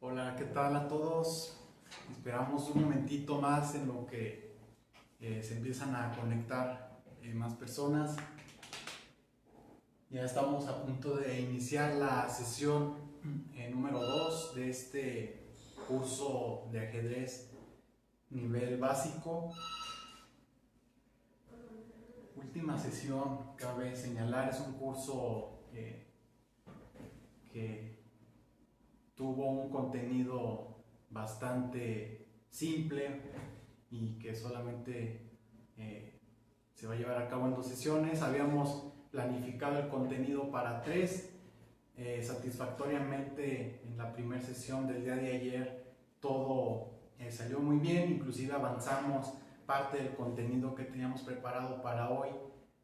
Hola, ¿qué tal a todos? Esperamos un momentito más en lo que se empiezan a conectar más personas. Ya estamos a punto de iniciar la sesión número 2 de este curso de ajedrez nivel básico. Última sesión, cabe señalar, es un curso que tuvo un contenido bastante simple y que solamente se va a llevar a cabo en 2 sesiones. Habíamos planificado el contenido para 3. Satisfactoriamente en la primera sesión del día de ayer todo salió muy bien, inclusive avanzamos parte del contenido que teníamos preparado para hoy.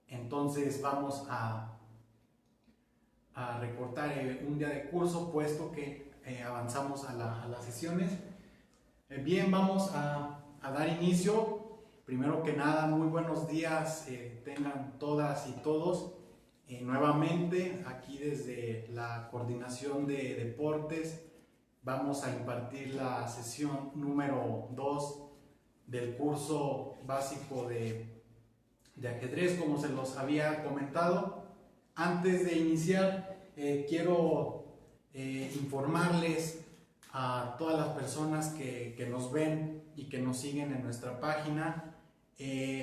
Entonces vamos a recortar un día de curso, puesto que avanzamos a las sesiones. Bien, vamos a dar inicio. Primero que nada, muy buenos días tengan todas y todos. Nuevamente, aquí desde la coordinación de deportes, vamos a impartir la sesión número 2 del curso básico de ajedrez, como se los había comentado. Antes de iniciar, quiero informarles a todas las personas que nos ven y que nos siguen en nuestra página.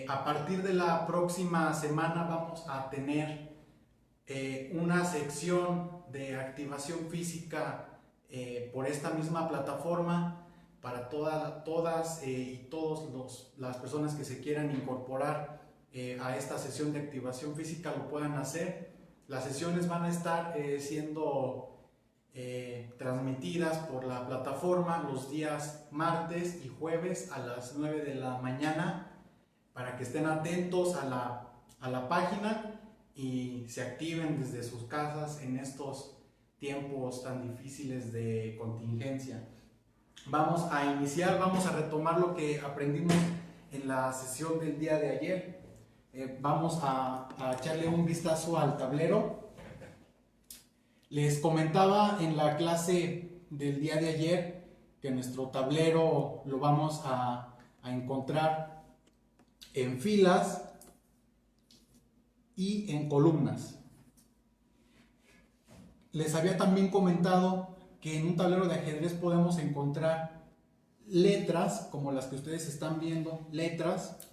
A partir de la próxima semana vamos a tener una sección de activación física por esta misma plataforma para todas y todos las personas que se quieran incorporar a esta sesión de activación física lo puedan hacer. Las sesiones van a estar siendo transmitidas por la plataforma los días martes y jueves a las 9 de la mañana, para que estén atentos a la página y se activen desde sus casas en estos tiempos tan difíciles de contingencia. Vamos a iniciar, vamos a retomar lo que aprendimos en la sesión del día de ayer. Vamos a echarle un vistazo al tablero. Les comentaba en la clase del día de ayer que nuestro tablero lo vamos a encontrar en filas y en columnas. Les había también comentado que en un tablero de ajedrez podemos encontrar letras como las que ustedes están viendo, letras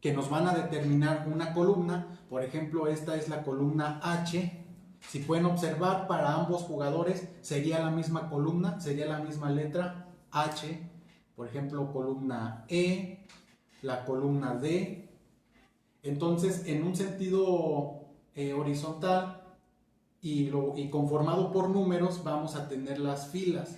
que nos van a determinar una columna. Por ejemplo, esta es la columna H. Si pueden observar, para ambos jugadores sería la misma columna, sería la misma letra H. Por ejemplo, columna E, la columna D. Entonces, en un sentido horizontal y conformado por números, vamos a tener las filas.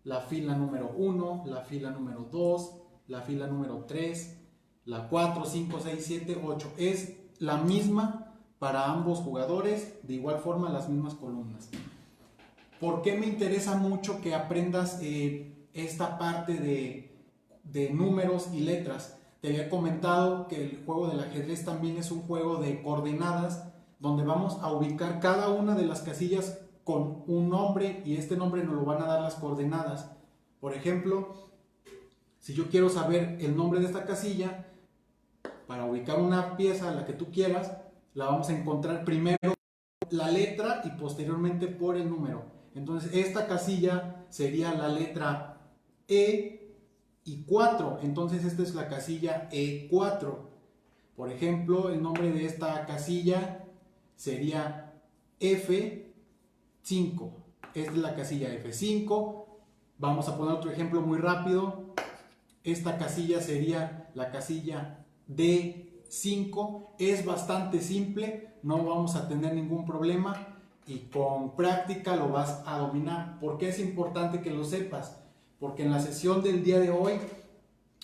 La fila número 1, la fila número 2, la fila número 3, la 4, 5, 6, 7, 8. Es la misma para ambos jugadores, de igual forma las mismas columnas. ¿Por qué me interesa mucho que aprendas esta parte de números y letras? Te había comentado que el juego del ajedrez también es un juego de coordenadas, donde vamos a ubicar cada una de las casillas con un nombre, y este nombre nos lo van a dar las coordenadas. Por ejemplo, si yo quiero saber el nombre de esta casilla, para ubicar una pieza, la que tú quieras, la vamos a encontrar primero la letra y posteriormente por el número. Entonces esta casilla sería la letra E y 4, entonces esta es la casilla E4. Por ejemplo, el nombre de esta casilla sería F5, esta es la casilla F5. Vamos a poner otro ejemplo muy rápido. Esta casilla sería la casilla D5. Es bastante simple, no vamos a tener ningún problema y con práctica lo vas a dominar. ¿Por qué es importante que lo sepas? Porque en la sesión del día de hoy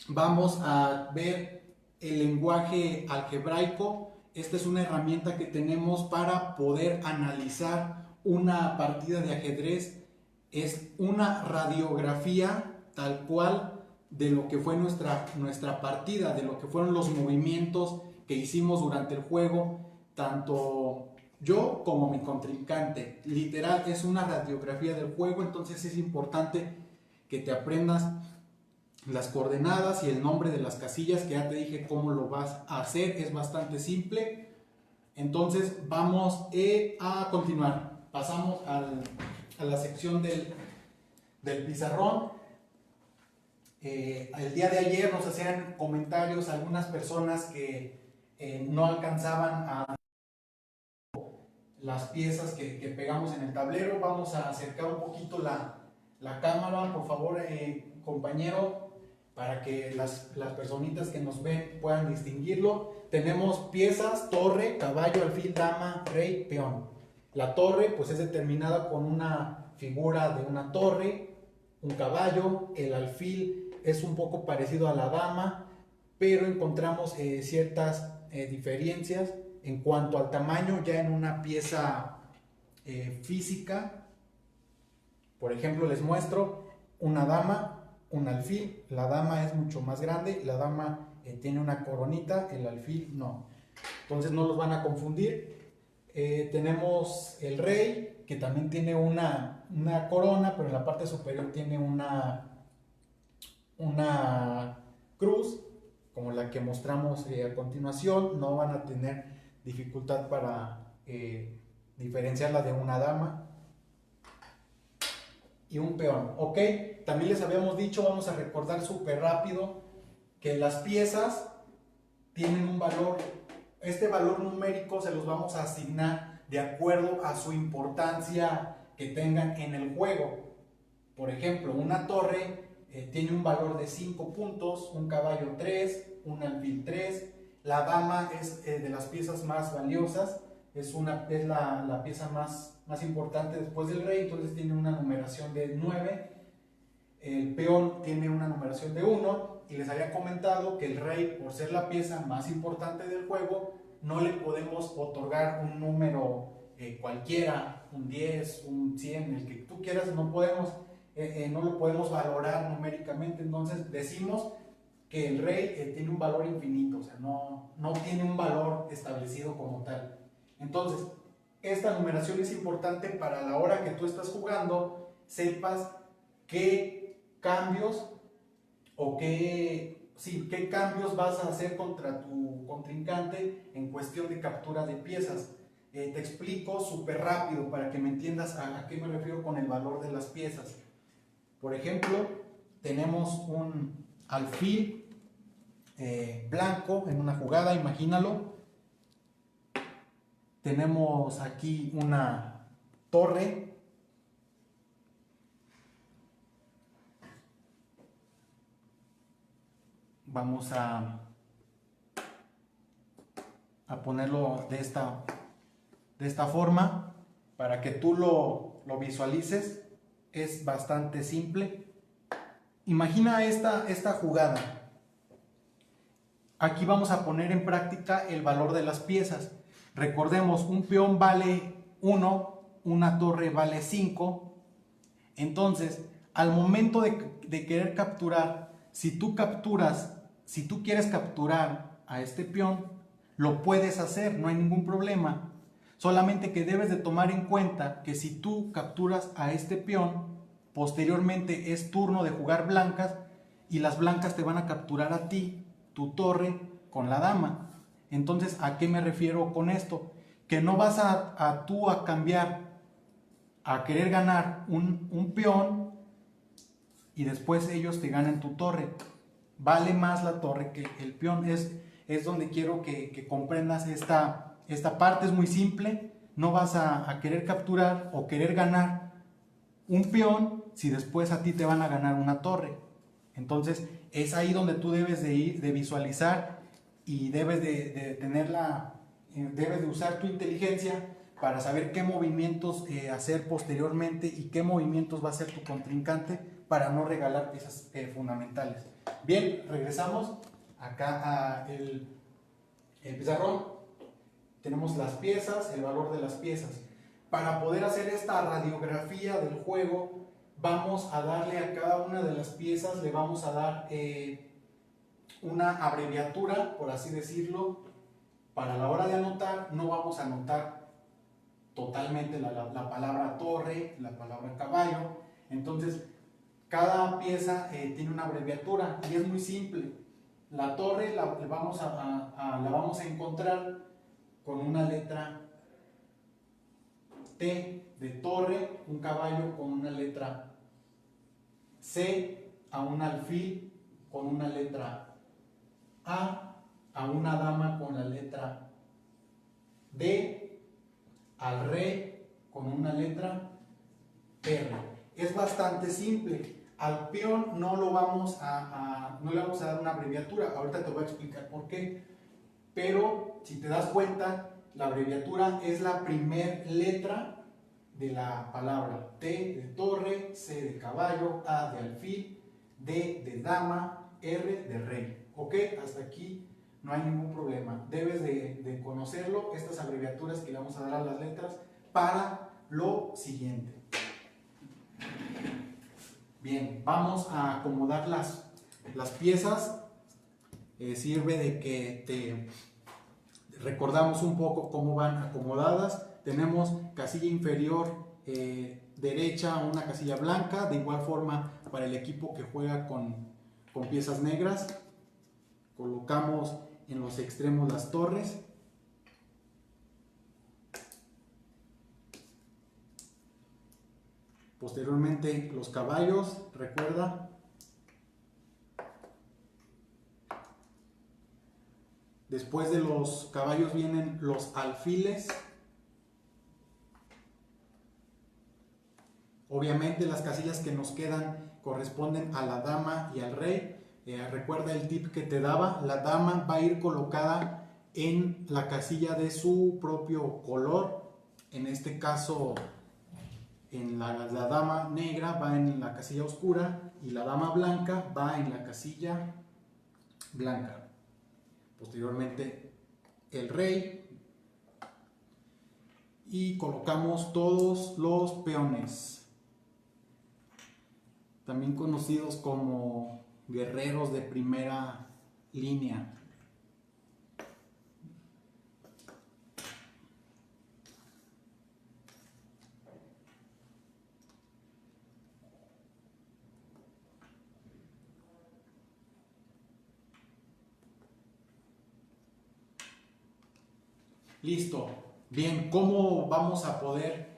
vamos a ver el lenguaje algebraico. Esta es una herramienta que tenemos para poder analizar una partida de ajedrez. Es una radiografía tal cual de lo que fue nuestra partida, de lo que fueron los movimientos que hicimos durante el juego, tanto yo como mi contrincante. Literal, es una radiografía del juego, entonces es importante que te aprendas las coordenadas y el nombre de las casillas, que ya te dije cómo lo vas a hacer, es bastante simple. Entonces vamos a continuar. Pasamos a la sección del pizarrón. El día de ayer nos hacían comentarios algunas personas que no alcanzaban a las piezas que pegamos en el tablero. Vamos a acercar un poquito la cámara, por favor, compañero, para que las personitas que nos ven puedan distinguirlo. Tenemos piezas: torre, caballo, alfil, dama, rey, peón. La torre pues es determinada con una figura de una torre, un caballo. El alfil es un poco parecido a la dama, pero encontramos ciertas diferencias en cuanto al tamaño ya en una pieza física. Por ejemplo, les muestro una dama, un alfil. La dama es mucho más grande, la dama tiene una coronita, el alfil no. Entonces no los van a confundir. Tenemos el rey, que también tiene una corona, pero en la parte superior tiene una cruz, como la que mostramos a continuación. No van a tener dificultad para diferenciarla de una dama. Y un peón, ¿ok? También les habíamos dicho, vamos a recordar súper rápido, que las piezas tienen un valor. Este valor numérico se los vamos a asignar de acuerdo a su importancia que tengan en el juego. Por ejemplo, una torre tiene un valor de 5 puntos, un caballo 3, un alfil 3. La dama es de las piezas más valiosas, es la pieza más importante después del rey, entonces tiene una numeración de 9. El peón tiene una numeración de 1, y les había comentado que el rey, por ser la pieza más importante del juego, no le podemos otorgar un número cualquiera, un 10, un 100, el que tú quieras. No lo podemos valorar numéricamente. Entonces decimos que el rey tiene un valor infinito, o sea, no tiene un valor establecido como tal. Entonces, esta numeración es importante para la hora que tú estás jugando, sepas qué cambios qué cambios vas a hacer contra tu contrincante en cuestión de captura de piezas. Te explico súper rápido para que me entiendas a qué me refiero con el valor de las piezas. Por ejemplo, tenemos un alfil blanco en una jugada, imagínalo. Tenemos aquí una torre. Vamos a ponerlo de esta forma para que tú lo visualices. Es bastante simple. Imagina esta jugada. Aquí vamos a poner en práctica el valor de las piezas. Recordemos, un peón vale 1, una torre vale 5, Entonces, al momento de querer capturar, si tú quieres capturar a este peón, lo puedes hacer, no hay ningún problema. Solamente que debes de tomar en cuenta que si tú capturas a este peón, posteriormente es turno de jugar blancas y las blancas te van a capturar a ti, tu torre, con la dama. Entonces, ¿a qué me refiero con esto? Que no vas tú a cambiar, a querer ganar un peón y después ellos te ganan tu torre. Vale más la torre que el peón. Es donde quiero que comprendas esta parte. Es muy simple. No vas a querer capturar o querer ganar un peón si después a ti te van a ganar una torre. Entonces es ahí donde tú debes de visualizar y debes debes de usar tu inteligencia para saber qué movimientos hacer posteriormente y qué movimientos va a hacer tu contrincante para no regalar piezas fundamentales. Bien, regresamos acá a el pizarrón. Tenemos las piezas, el valor de las piezas. Para poder hacer esta radiografía del juego, vamos a darle a cada una de las piezas, le vamos a dar una abreviatura, por así decirlo. Para la hora de anotar, no vamos a anotar totalmente la palabra torre, la palabra caballo. Entonces, cada pieza tiene una abreviatura y es muy simple. La torre la vamos a encontrar con una letra T de torre, un caballo con una letra C, a un alfil con una letra A una dama con la letra D, al rey con una letra R. Es bastante simple. Al peón no le vamos a dar una abreviatura. Ahorita te voy a explicar por qué. Pero si te das cuenta, la abreviatura es la primer letra de la palabra. T de torre, C de caballo, A de alfil, D de dama, R de rey. ¿Ok? Hasta aquí no hay ningún problema. Debes de conocerlo, estas abreviaturas que le vamos a dar a las letras para lo siguiente. Bien, vamos a acomodar las piezas. Sirve de que te recordamos un poco cómo van acomodadas. Tenemos casilla inferior derecha, una casilla blanca. De igual forma para el equipo que juega con piezas negras. Colocamos en los extremos las torres. Posteriormente los caballos, recuerda. Después de los caballos vienen los alfiles. Obviamente las casillas que nos quedan corresponden a la dama y al rey. Recuerda el tip que te daba, la dama va a ir colocada en la casilla de su propio color. En este caso, la dama negra va en la casilla oscura y la dama blanca va en la casilla blanca. Posteriormente el rey y colocamos todos los peones, también conocidos como guerreros de primera línea. Listo. Bien, ¿cómo vamos a poder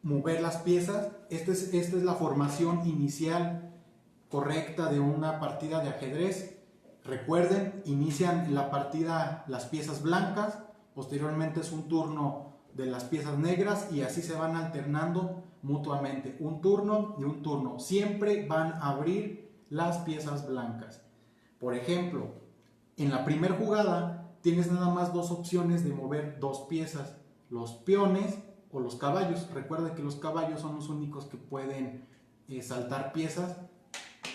mover las piezas? Esta es la formación inicial correcta de una partida de ajedrez. Recuerden, inician la partida las piezas blancas, posteriormente es un turno de las piezas negras y así se van alternando mutuamente, un turno y un turno. Siempre van a abrir las piezas blancas. Por ejemplo, en la primera jugada tienes nada más dos opciones de mover dos piezas, los peones o los caballos. Recuerda que los caballos son los únicos que pueden saltar piezas.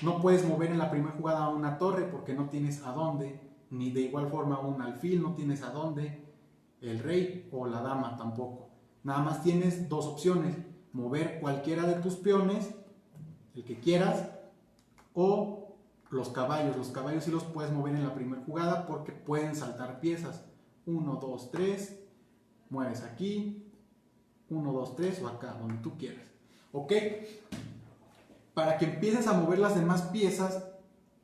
No puedes mover en la primera jugada una torre porque no tienes a dónde, ni de igual forma un alfil, no tienes a dónde, el rey o la dama tampoco. Nada más tienes dos opciones, mover cualquiera de tus peones, el que quieras, o los caballos. Los caballos sí los puedes mover en la primera jugada porque pueden saltar piezas. 1, 2, 3, mueves aquí, 1, 2, 3 o acá, donde tú quieras. ¿Ok? Para que empieces a mover las demás piezas,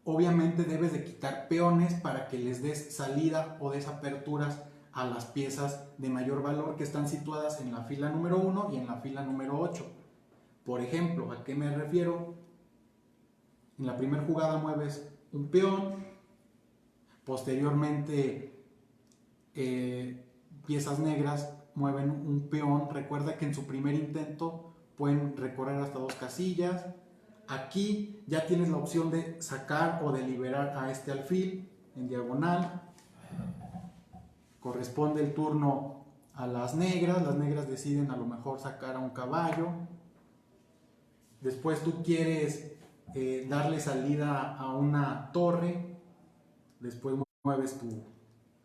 obviamente debes de quitar peones para que les des salida o des aperturas a las piezas de mayor valor que están situadas en la fila número 1 y en la fila número 8. Por ejemplo, ¿a qué me refiero? En la primera jugada mueves un peón, posteriormente piezas negras mueven un peón. Recuerda que en su primer intento pueden recorrer hasta 2 casillas. Aquí ya tienes la opción de sacar o de liberar a este alfil en diagonal. Corresponde el turno a las negras deciden a lo mejor sacar a un caballo. Después tú quieres darle salida a una torre, después mueves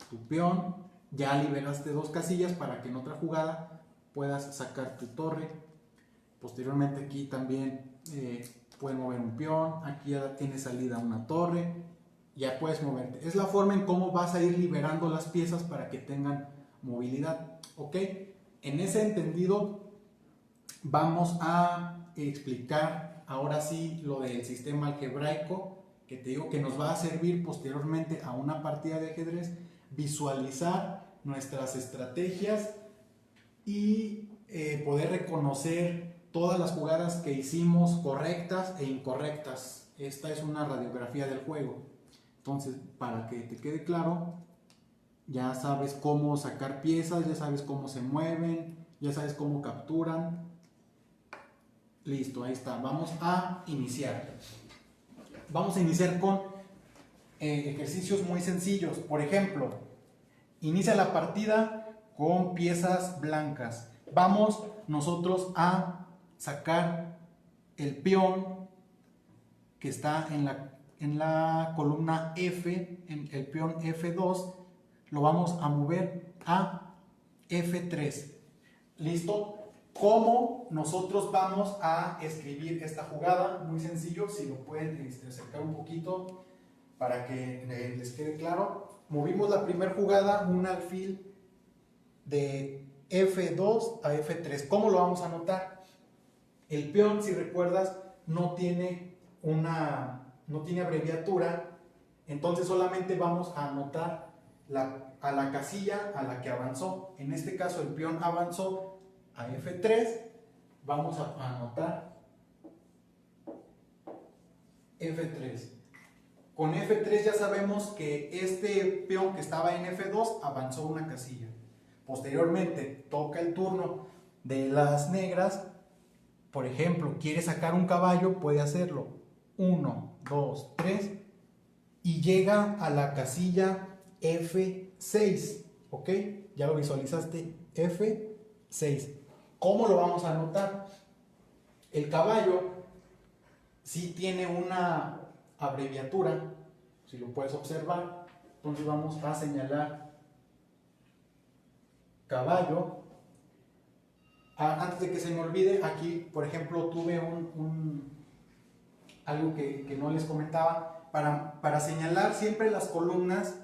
tu peón, ya liberaste 2 casillas para que en otra jugada puedas sacar tu torre. Posteriormente aquí también puedes mover un peón, aquí ya tienes salida a una torre, ya puedes moverte. Es la forma en cómo vas a ir liberando las piezas para que tengan movilidad. ¿Ok? En ese entendido vamos a explicar ahora sí lo del sistema algebraico, que te digo que nos va a servir posteriormente a una partida de ajedrez, visualizar nuestras estrategias y poder reconocer todas las jugadas que hicimos correctas e incorrectas. Esta es una radiografía del juego. Entonces, para que te quede claro, ya sabes cómo sacar piezas, ya sabes cómo se mueven, ya sabes cómo capturan. Listo, ahí está. Vamos a iniciar. Vamos a iniciar con ejercicios muy sencillos. Por ejemplo, inicia la partida con piezas blancas. Vamos nosotros a sacar el peón que está en la columna F, en el peón F2, lo vamos a mover a F3. ¿Listo? ¿Cómo nosotros vamos a escribir esta jugada? Muy sencillo, si lo pueden acercar un poquito para que les quede claro. Movimos la primera jugada, un alfil de F2 a F3. ¿Cómo lo vamos a anotar? El peón, si recuerdas, no tiene abreviatura, entonces solamente vamos a anotar a la casilla a la que avanzó. En este caso el peón avanzó a F3, vamos a anotar F3. Con F3 ya sabemos que este peón que estaba en F2 avanzó una casilla. Posteriormente toca el turno de las negras. Por ejemplo, quiere sacar un caballo, puede hacerlo. 1, 2, 3 y llega a la casilla F6. ¿Ok? Ya lo visualizaste. F6. ¿Cómo lo vamos a anotar? El caballo sí tiene una abreviatura, si lo puedes observar. Entonces vamos a señalar caballo. Antes de que se me olvide, aquí por ejemplo tuve algo que no les comentaba. Para señalar siempre las columnas,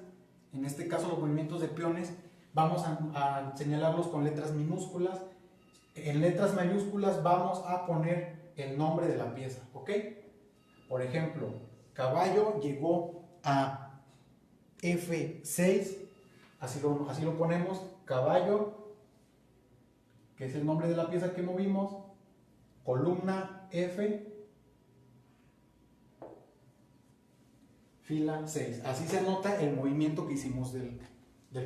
en este caso los movimientos de peones, vamos a señalarlos con letras minúsculas. En letras mayúsculas vamos a poner el nombre de la pieza, ¿ok? Por ejemplo, caballo llegó a F6, así lo ponemos, caballo, que es el nombre de la pieza que movimos, columna F, fila 6. Así se anota el movimiento que hicimos del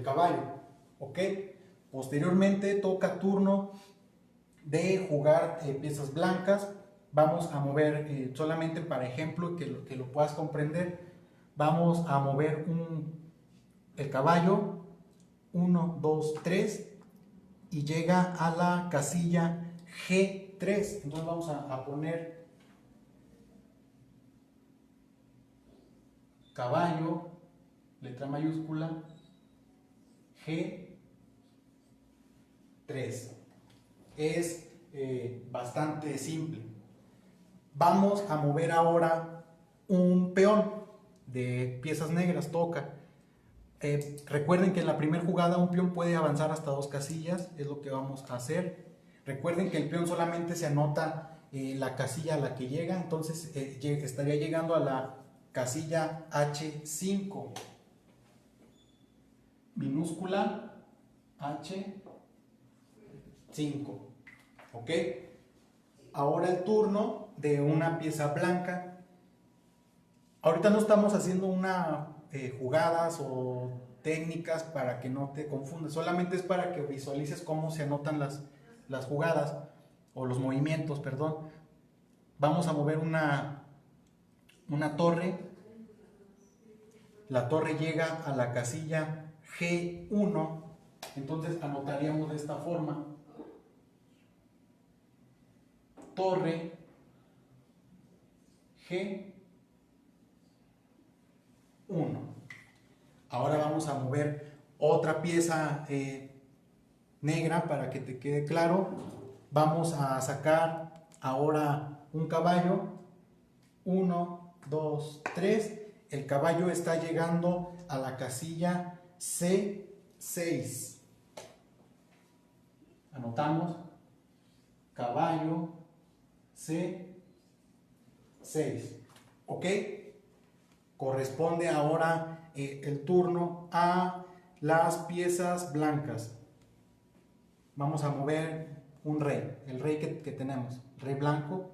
caballo, ¿ok? Posteriormente toca turno de jugar piezas blancas. Vamos a mover, solamente para ejemplo, que lo puedas comprender, vamos a mover el caballo, 1, 2, 3, y llega a la casilla G3. Entonces vamos a poner caballo, letra mayúscula, G3. Es bastante simple. Vamos a mover ahora un peón de piezas negras, toca. Recuerden que en la primera jugada un peón puede avanzar hasta 2 casillas, es lo que vamos a hacer. Recuerden que el peón solamente se anota la casilla a la que llega, entonces estaría llegando a la casilla H5, minúscula H5, ¿ok? Ahora el turno de una pieza blanca. Ahorita no estamos haciendo jugadas o técnicas para que no te confundas, solamente es para que visualices cómo se anotan las jugadas o los movimientos, perdón. Vamos a mover una torre. La torre llega a la casilla G1, entonces anotaríamos de esta forma: torre G1. Ahora vamos a mover otra pieza negra para que te quede claro. Vamos a sacar ahora un caballo. 1, 2, 3. El caballo está llegando a la casilla C6. Anotamos caballo C6. ¿Ok? Corresponde ahora el turno a las piezas blancas. Vamos a mover un rey, el rey que tenemos, rey blanco.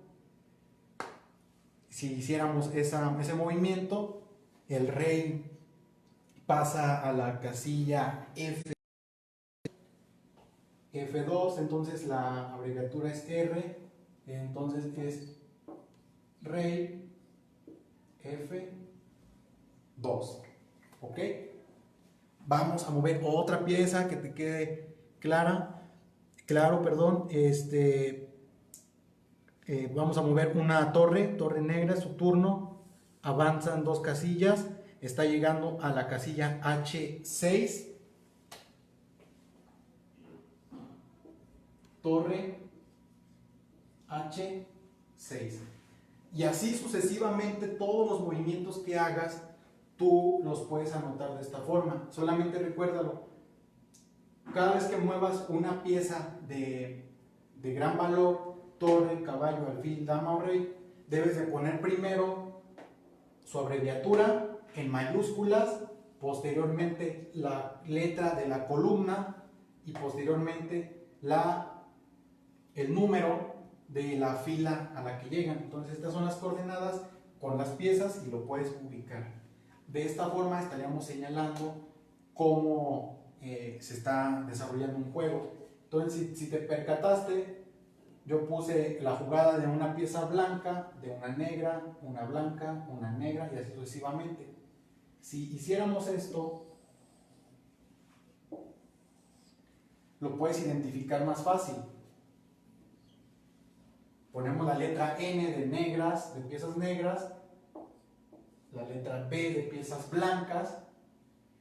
Si hiciéramos ese movimiento, el rey pasa a la casilla F2, entonces la abreviatura es R, entonces es rey F2, ¿ok? Vamos a mover otra pieza que te quede claro, perdón, vamos a mover una torre negra, su turno, avanzan 2 casillas, está llegando a la casilla H6, torre H6, y así sucesivamente todos los movimientos que hagas, tú los puedes anotar de esta forma. Solamente recuérdalo, cada vez que muevas una pieza de gran valor, torre, caballo, alfil, dama o rey, debes de poner primero su abreviatura en mayúsculas, posteriormente la letra de la columna y posteriormente el número de la fila a la que llegan. Entonces estas son las coordenadas con las piezas y lo puedes ubicar. De esta forma estaríamos señalando cómo se está desarrollando un juego. Entonces si te percataste, yo puse la jugada de una pieza blanca, de una negra, una blanca, una negra y así sucesivamente. Si hiciéramos esto, lo puedes identificar más fácil. Ponemos la letra N de negras, de piezas negras, la letra B de piezas blancas.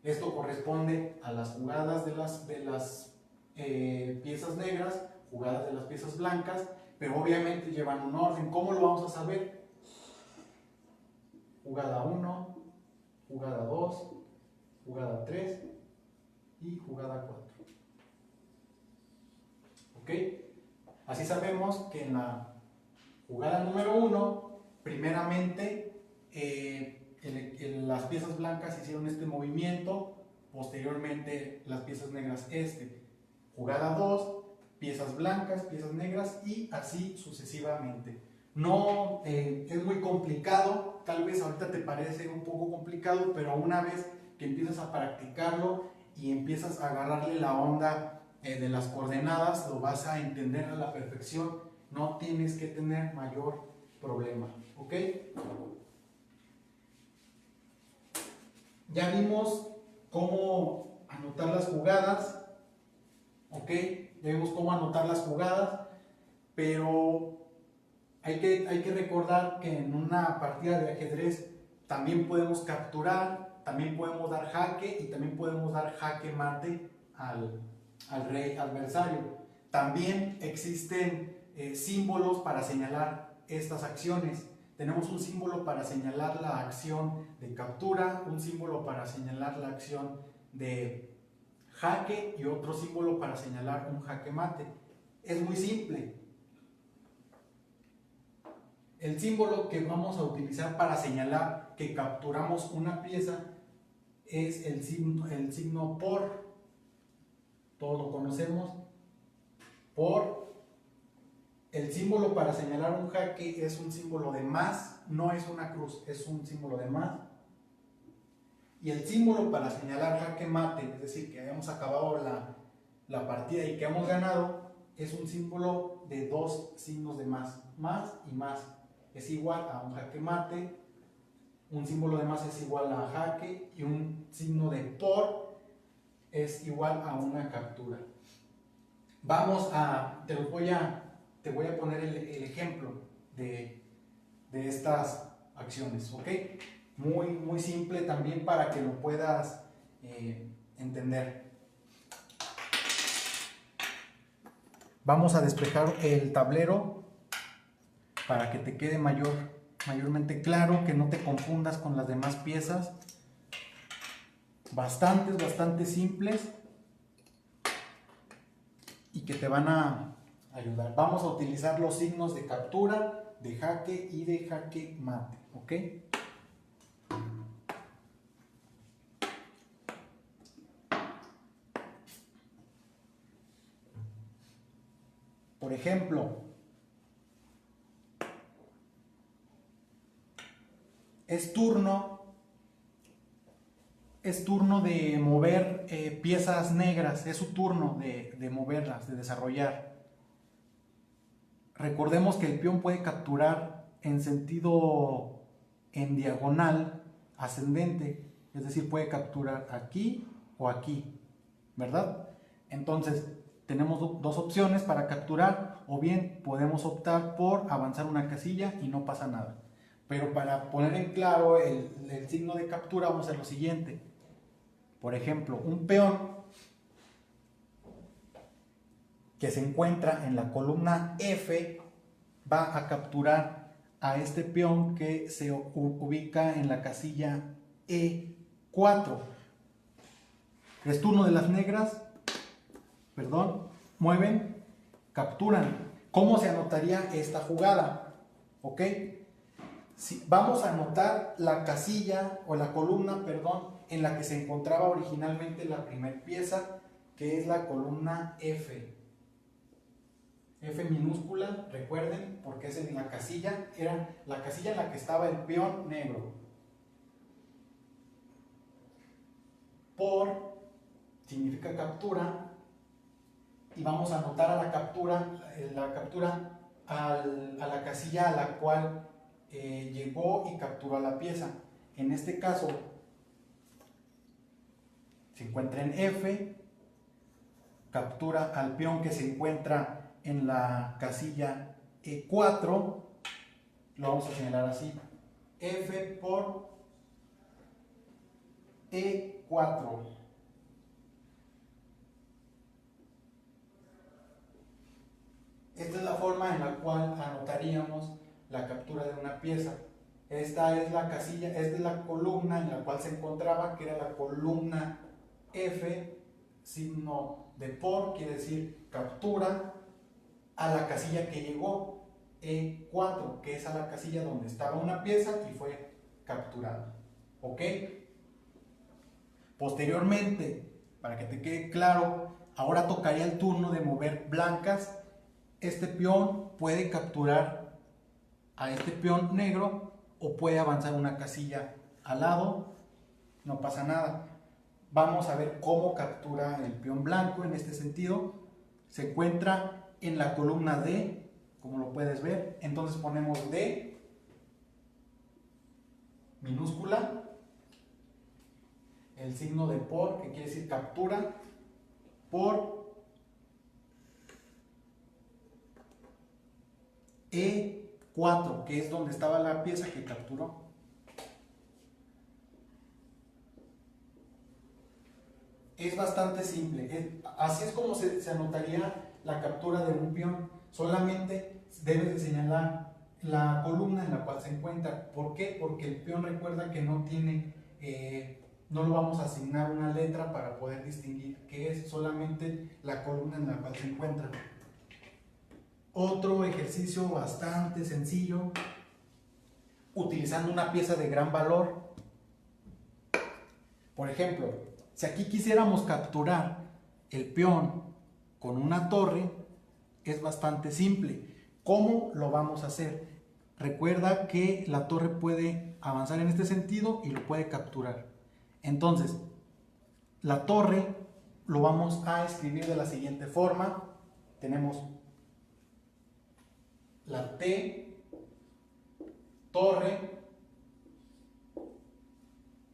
Esto corresponde a las jugadas de las piezas negras, jugadas de las piezas blancas, pero obviamente llevan un orden. ¿Cómo lo vamos a saber? Jugada 1, jugada 2, jugada 3 y jugada 4. ¿Ok? Así sabemos que en la jugada número 1, primeramente las piezas blancas hicieron este movimiento, posteriormente las piezas negras Jugada 2, piezas blancas, piezas negras y así sucesivamente. No es muy complicado, tal vez ahorita te parece un poco complicado, pero una vez que empiezas a practicarlo y empiezas a agarrarle la onda de las coordenadas, lo vas a entender a la perfección. No tienes que tener mayor problema, ¿ok? Ya vimos cómo anotar las jugadas, ¿ok? Ya vimos cómo anotar las jugadas, pero hay que recordar que en una partida de ajedrez también podemos capturar, también podemos dar jaque y también podemos dar jaque mate al rey adversario. También existen símbolos para señalar estas acciones. Tenemos un símbolo para señalar la acción de captura, un símbolo para señalar la acción de jaque y otro símbolo para señalar un jaque mate. Es muy simple. El símbolo que vamos a utilizar para señalar que capturamos una pieza es el signo por. Todos lo conocemos. Por. El símbolo para señalar un jaque es un símbolo de más, no es una cruz, es un símbolo de más. Y el símbolo para señalar jaque mate, es decir, que hayamos acabado la partida y que hemos ganado, es un símbolo de dos signos de más y más. Es igual a un jaque mate, un símbolo de más es igual a jaque y un signo de por es igual a una captura. Te voy a poner el ejemplo de estas acciones, ¿ok? Muy simple también para que lo puedas entender. Vamos a despejar el tablero para que te quede mayormente claro, que no te confundas con las demás piezas. Bastante simples y que te van a ayudar. Vamos a utilizar los signos de captura, de jaque y de jaque mate, ¿ok? Por ejemplo, es turno de mover piezas negras, es su turno de moverlas, de desarrollar. Recordemos que el peón puede capturar en sentido en diagonal ascendente, es decir, puede capturar aquí o aquí, ¿verdad? Entonces, tenemos dos opciones para capturar, o bien podemos optar por avanzar una casilla y no pasa nada. Pero para poner en claro el signo de captura, vamos a hacer lo siguiente. Por ejemplo, un peón que se encuentra en la columna F va a capturar a este peón que se ubica en la casilla E4. Es turno de las negras, mueven, capturan. ¿Cómo se anotaría esta jugada? ¿Ok? Vamos a anotar la casilla o la columna, en la que se encontraba originalmente la primera pieza, que es la columna F. F minúscula, recuerden, porque es en la casilla, era la casilla en la que estaba el peón negro. Por significa captura, y vamos a anotar a la captura a la casilla a la cual llegó y capturó la pieza. En este caso se encuentra en F, captura al peón que se encuentra en la casilla E4, lo vamos a señalar así, F por E4. Esta es la forma en la cual anotaríamos la captura de una pieza. Esta es la casilla, esta es la columna en la cual se encontraba, que era la columna F, signo de por, quiere decir captura, a la casilla que llegó, E4, que es a la casilla donde estaba una pieza y fue capturada. ¿Ok? Posteriormente, para que te quede claro, ahora tocaría el turno de mover blancas. Este peón puede capturar a este peón negro o puede avanzar una casilla al lado, no pasa nada. Vamos a ver cómo captura el peón blanco en este sentido. Se encuentra en la columna D, como lo puedes ver, entonces ponemos D minúscula, el signo de por, que quiere decir captura, por E4, que es donde estaba la pieza que capturó. Es bastante simple, así es como se anotaría la captura de un peón. solamente debes de señalar la columna en la cual se encuentra. ¿Por qué? Porque el peón, recuerda que no tiene, no lo vamos a asignar una letra para poder distinguir qué es, solamente la columna en la cual se encuentra. Otro ejercicio bastante sencillo, utilizando una pieza de gran valor. Por ejemplo, si aquí quisiéramos capturar el peón con una torre, es bastante simple. ¿Cómo lo vamos a hacer? Recuerda que la torre puede avanzar en este sentido y lo puede capturar. Entonces, la torre lo vamos a escribir de la siguiente forma. Tenemos la T, torre,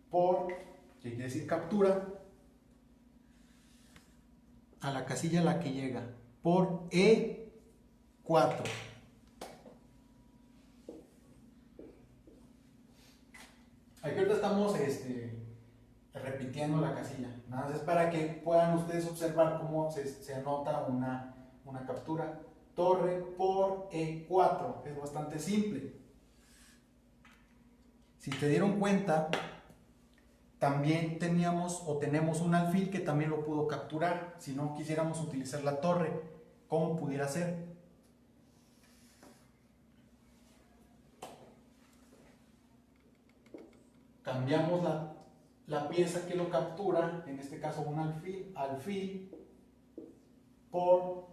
por, que quiere decir captura, a la casilla a la que llega, por E4. Aquí ahorita estamos repitiendo la casilla, nada más es para que puedan ustedes observar cómo se anota una captura. Torre por E4, es bastante simple. Si te dieron cuenta, también teníamos o tenemos un alfil que también lo pudo capturar. Si no quisiéramos utilizar la torre, ¿cómo pudiera ser? Cambiamos la pieza que lo captura, en este caso un alfil por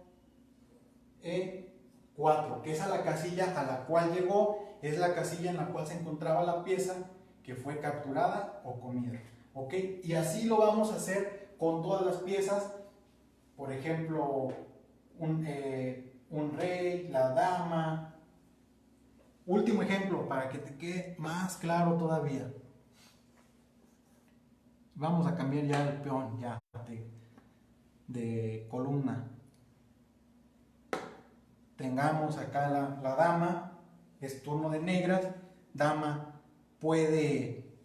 E4, que es a la casilla a la cual llegó, es la casilla en la cual se encontraba la pieza que fue capturada o comida. ¿Ok? Y así lo vamos a hacer con todas las piezas. Por ejemplo, un rey, la dama. Último ejemplo para que te quede más claro todavía. Vamos a cambiar ya el peón ya de columna. Tengamos acá la dama, es turno de negras. Dama puede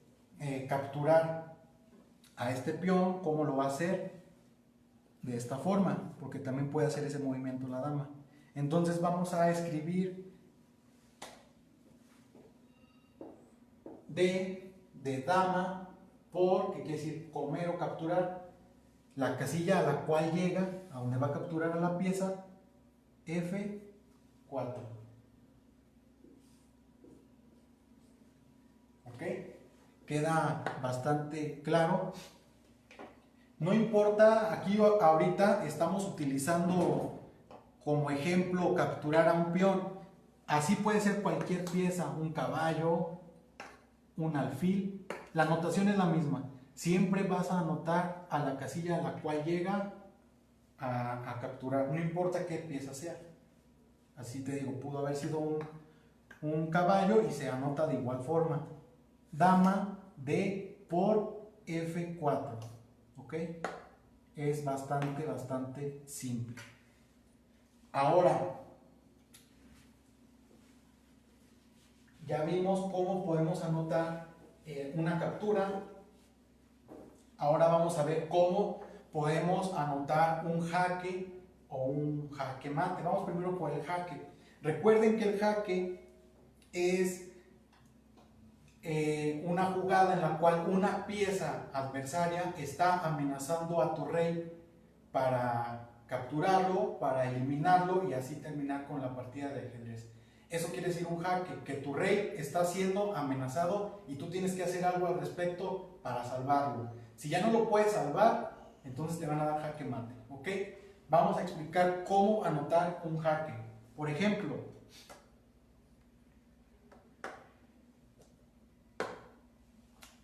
capturar a este peón. ¿Cómo lo va a hacer? De esta forma, porque también puede hacer ese movimiento la dama. Entonces vamos a escribir D de dama por, que quiere decir comer o capturar, la casilla a la cual llega, a donde va a capturar a la pieza, F4. ¿Ok? Queda bastante claro. No importa, aquí ahorita estamos utilizando como ejemplo capturar a un peón. Así puede ser cualquier pieza, un caballo, un alfil. La anotación es la misma. Siempre vas a anotar a la casilla a la cual llega a capturar, no importa qué pieza sea. Así te digo, pudo haber sido un caballo y se anota de igual forma. Dama D por F4. ¿Ok? Es bastante simple. Ahora, ya vimos cómo podemos anotar una captura. Ahora vamos a ver cómo podemos anotar un jaque o un jaque mate. Vamos primero por el jaque. Recuerden que el jaque es una jugada en la cual una pieza adversaria está amenazando a tu rey para capturarlo, para eliminarlo y así terminar con la partida de ajedrez. Eso quiere decir un jaque, que tu rey está siendo amenazado y tú tienes que hacer algo al respecto para salvarlo. Si ya no lo puedes salvar, entonces te van a dar jaque mate. ¿Ok? Vamos a explicar cómo anotar un jaque. Por ejemplo,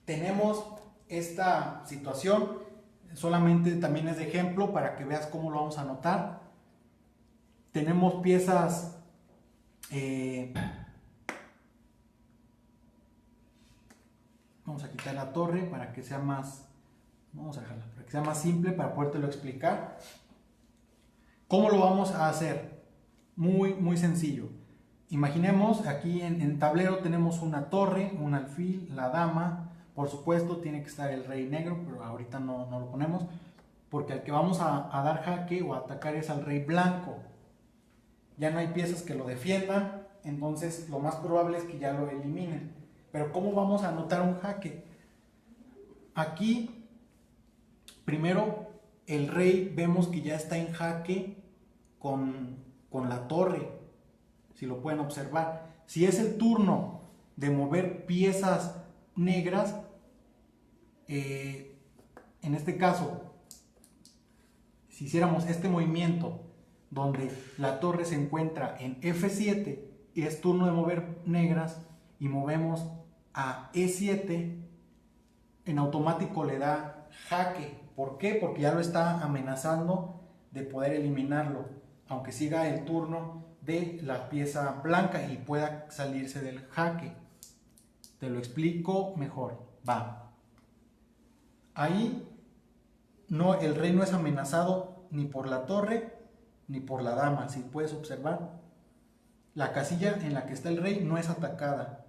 tenemos esta situación, solamente también es de ejemplo para que veas cómo lo vamos a anotar. Tenemos piezas vamos a quitar la torre para que sea más, vamos a dejarla, para que sea más simple para podértelo explicar. ¿Cómo lo vamos a hacer? Muy sencillo. Imaginemos aquí en tablero tenemos una torre, un alfil, la dama. Por supuesto tiene que estar el rey negro, pero ahorita no lo ponemos, porque al que vamos a dar jaque o a atacar es al rey blanco. ya no hay piezas que lo defiendan, entonces lo más probable es que ya lo eliminen. Pero ¿cómo vamos a anotar un jaque? Aquí, primero, el rey vemos que ya está en jaque con la torre, si lo pueden observar. Si es el turno de mover piezas negras, en este caso, si hiciéramos este movimiento donde la torre se encuentra en F7 y es turno de mover negras y movemos a E7, en automático le da jaque. ¿Por qué? Porque ya lo está amenazando de poder eliminarlo, aunque siga el turno de la pieza blanca y pueda salirse del jaque. Te lo explico mejor. Va. Ahí no, el rey no es amenazado ni por la torre ni por la dama. Si puedes observar, la casilla en la que está el rey no es atacada.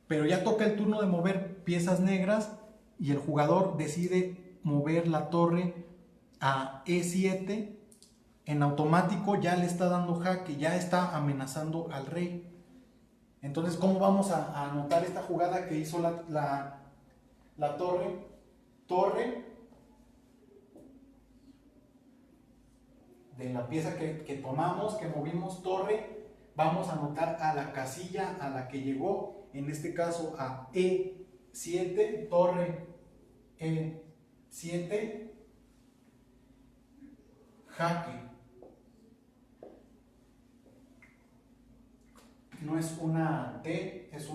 Pero ya toca el turno de mover piezas negras y el jugador decide mover la torre a E7. En automático ya le está dando jaque, ya está amenazando al rey. Entonces, ¿cómo vamos a anotar esta jugada que hizo la torre? Torre de la pieza que tomamos, que movimos, torre, vamos a anotar a la casilla a la que llegó, en este caso a E7, torre E7, jaque. No es una T, es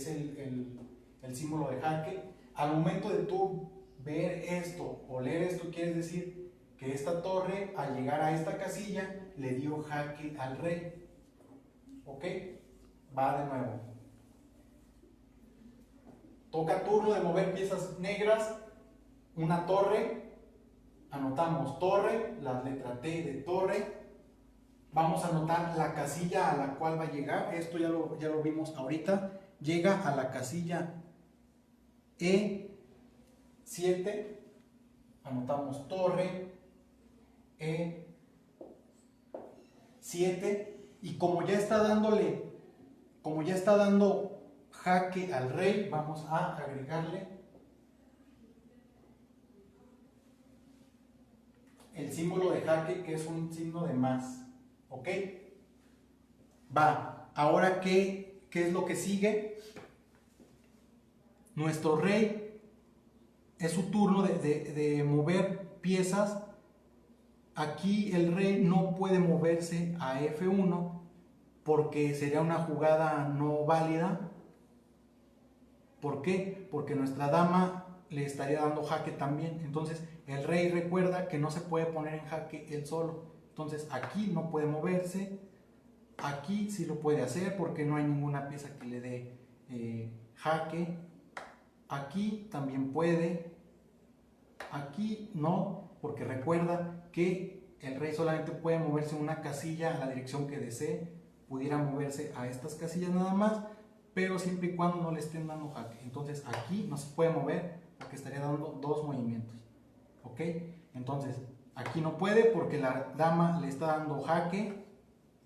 el símbolo de jaque. Al momento de tú ver esto o leer esto, quiere decir que esta torre, al llegar a esta casilla, le dio jaque al rey. ¿Ok? Va de nuevo. Toca turno de mover piezas negras, una torre, anotamos torre, la letra T de torre. Vamos a anotar la casilla a la cual va a llegar, esto ya lo vimos ahorita, llega a la casilla E7, anotamos torre E7, y como ya está dando jaque al rey, vamos a agregarle el símbolo de jaque, que es un signo de más. ¿Ok? Va, ahora ¿qué es lo que sigue? Nuestro rey es su turno de mover piezas. Aquí el rey no puede moverse a F1 porque sería una jugada no válida. ¿Por qué? Porque nuestra dama le estaría dando jaque también. Entonces el rey recuerda que no se puede poner en jaque él solo. Entonces aquí no puede moverse, aquí sí lo puede hacer porque no hay ninguna pieza que le dé jaque, aquí también puede, aquí no, porque recuerda que el rey solamente puede moverse una casilla a la dirección que desee, pudiera moverse a estas casillas nada más, pero siempre y cuando no le estén dando jaque. Entonces aquí no se puede mover porque estaría dando dos movimientos, ¿ok? Entonces aquí no puede porque la dama le está dando jaque,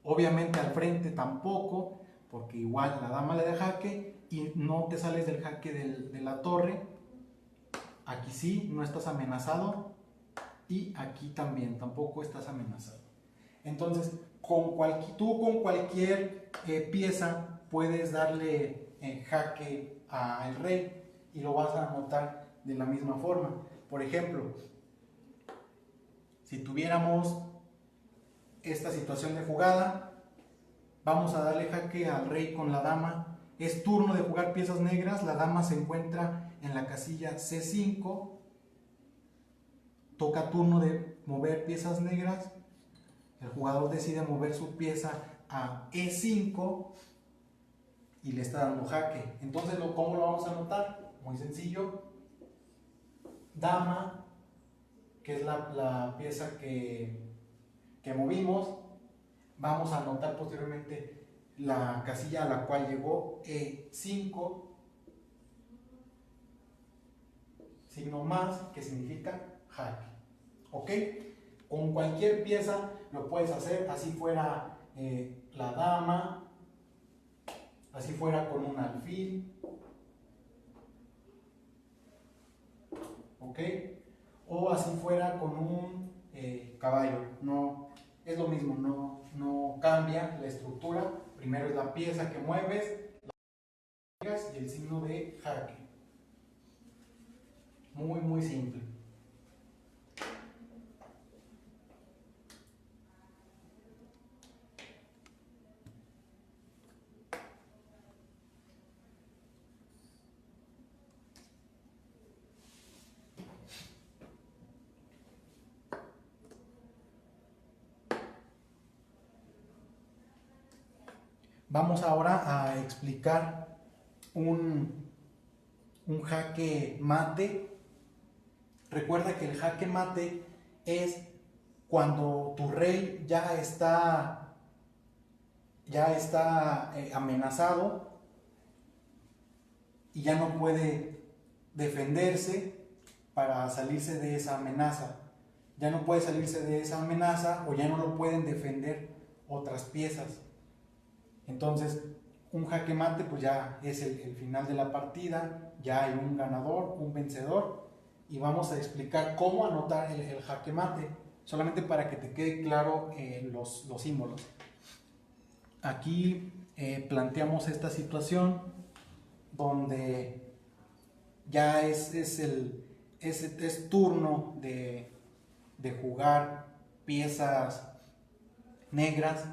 obviamente al frente tampoco, porque igual la dama le da jaque y no te sales del jaque de la torre. Aquí sí, no estás amenazado, y aquí también tampoco estás amenazado. Entonces, tú con cualquier pieza puedes darle jaque al rey y lo vas a anotar de la misma forma. Por ejemplo, si tuviéramos esta situación de jugada, vamos a darle jaque al rey con la dama. Es turno de jugar piezas negras, la dama se encuentra en la casilla C5, toca turno de mover piezas negras, el jugador decide mover su pieza a E5 y le está dando jaque. Entonces, ¿cómo lo vamos a anotar? Muy sencillo, dama, que es la pieza que movimos, vamos a anotar posteriormente la casilla a la cual llegó, E5, signo más, que significa jaque. ¿Ok? Con cualquier pieza lo puedes hacer, así fuera la dama, así fuera con un alfil, ¿ok? O así fuera con un caballo, no, es lo mismo, no cambia la estructura, primero es la pieza que mueves, y el signo de jaque. Muy simple. Vamos ahora a explicar un jaque mate. Recuerda que el jaque mate es cuando tu rey ya está amenazado y ya no puede defenderse para salirse de esa amenaza. Ya no puede salirse de esa amenaza o ya no lo pueden defender otras piezas. Entonces, un jaque mate pues ya es el final de la partida, ya hay un ganador, un vencedor, y vamos a explicar cómo anotar el jaque mate, solamente para que te quede claro los símbolos. Aquí planteamos esta situación donde ya es turno de jugar piezas negras,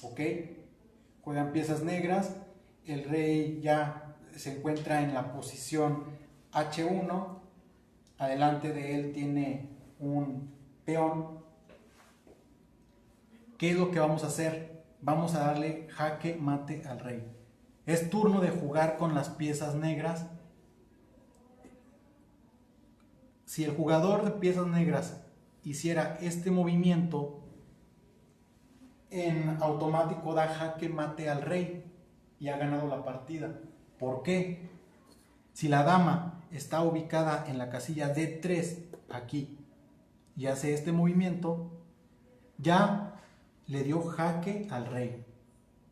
¿ok? Juegan piezas negras, el rey ya se encuentra en la posición H1, adelante de él tiene un peón. ¿Qué es lo que vamos a hacer? Vamos a darle jaque mate al rey. Es turno de jugar con las piezas negras. Si el jugador de piezas negras hiciera este movimiento, en automático da jaque mate al rey y ha ganado la partida. ¿Por qué? Si la dama está ubicada en la casilla D3 aquí y hace este movimiento, ya le dio jaque al rey.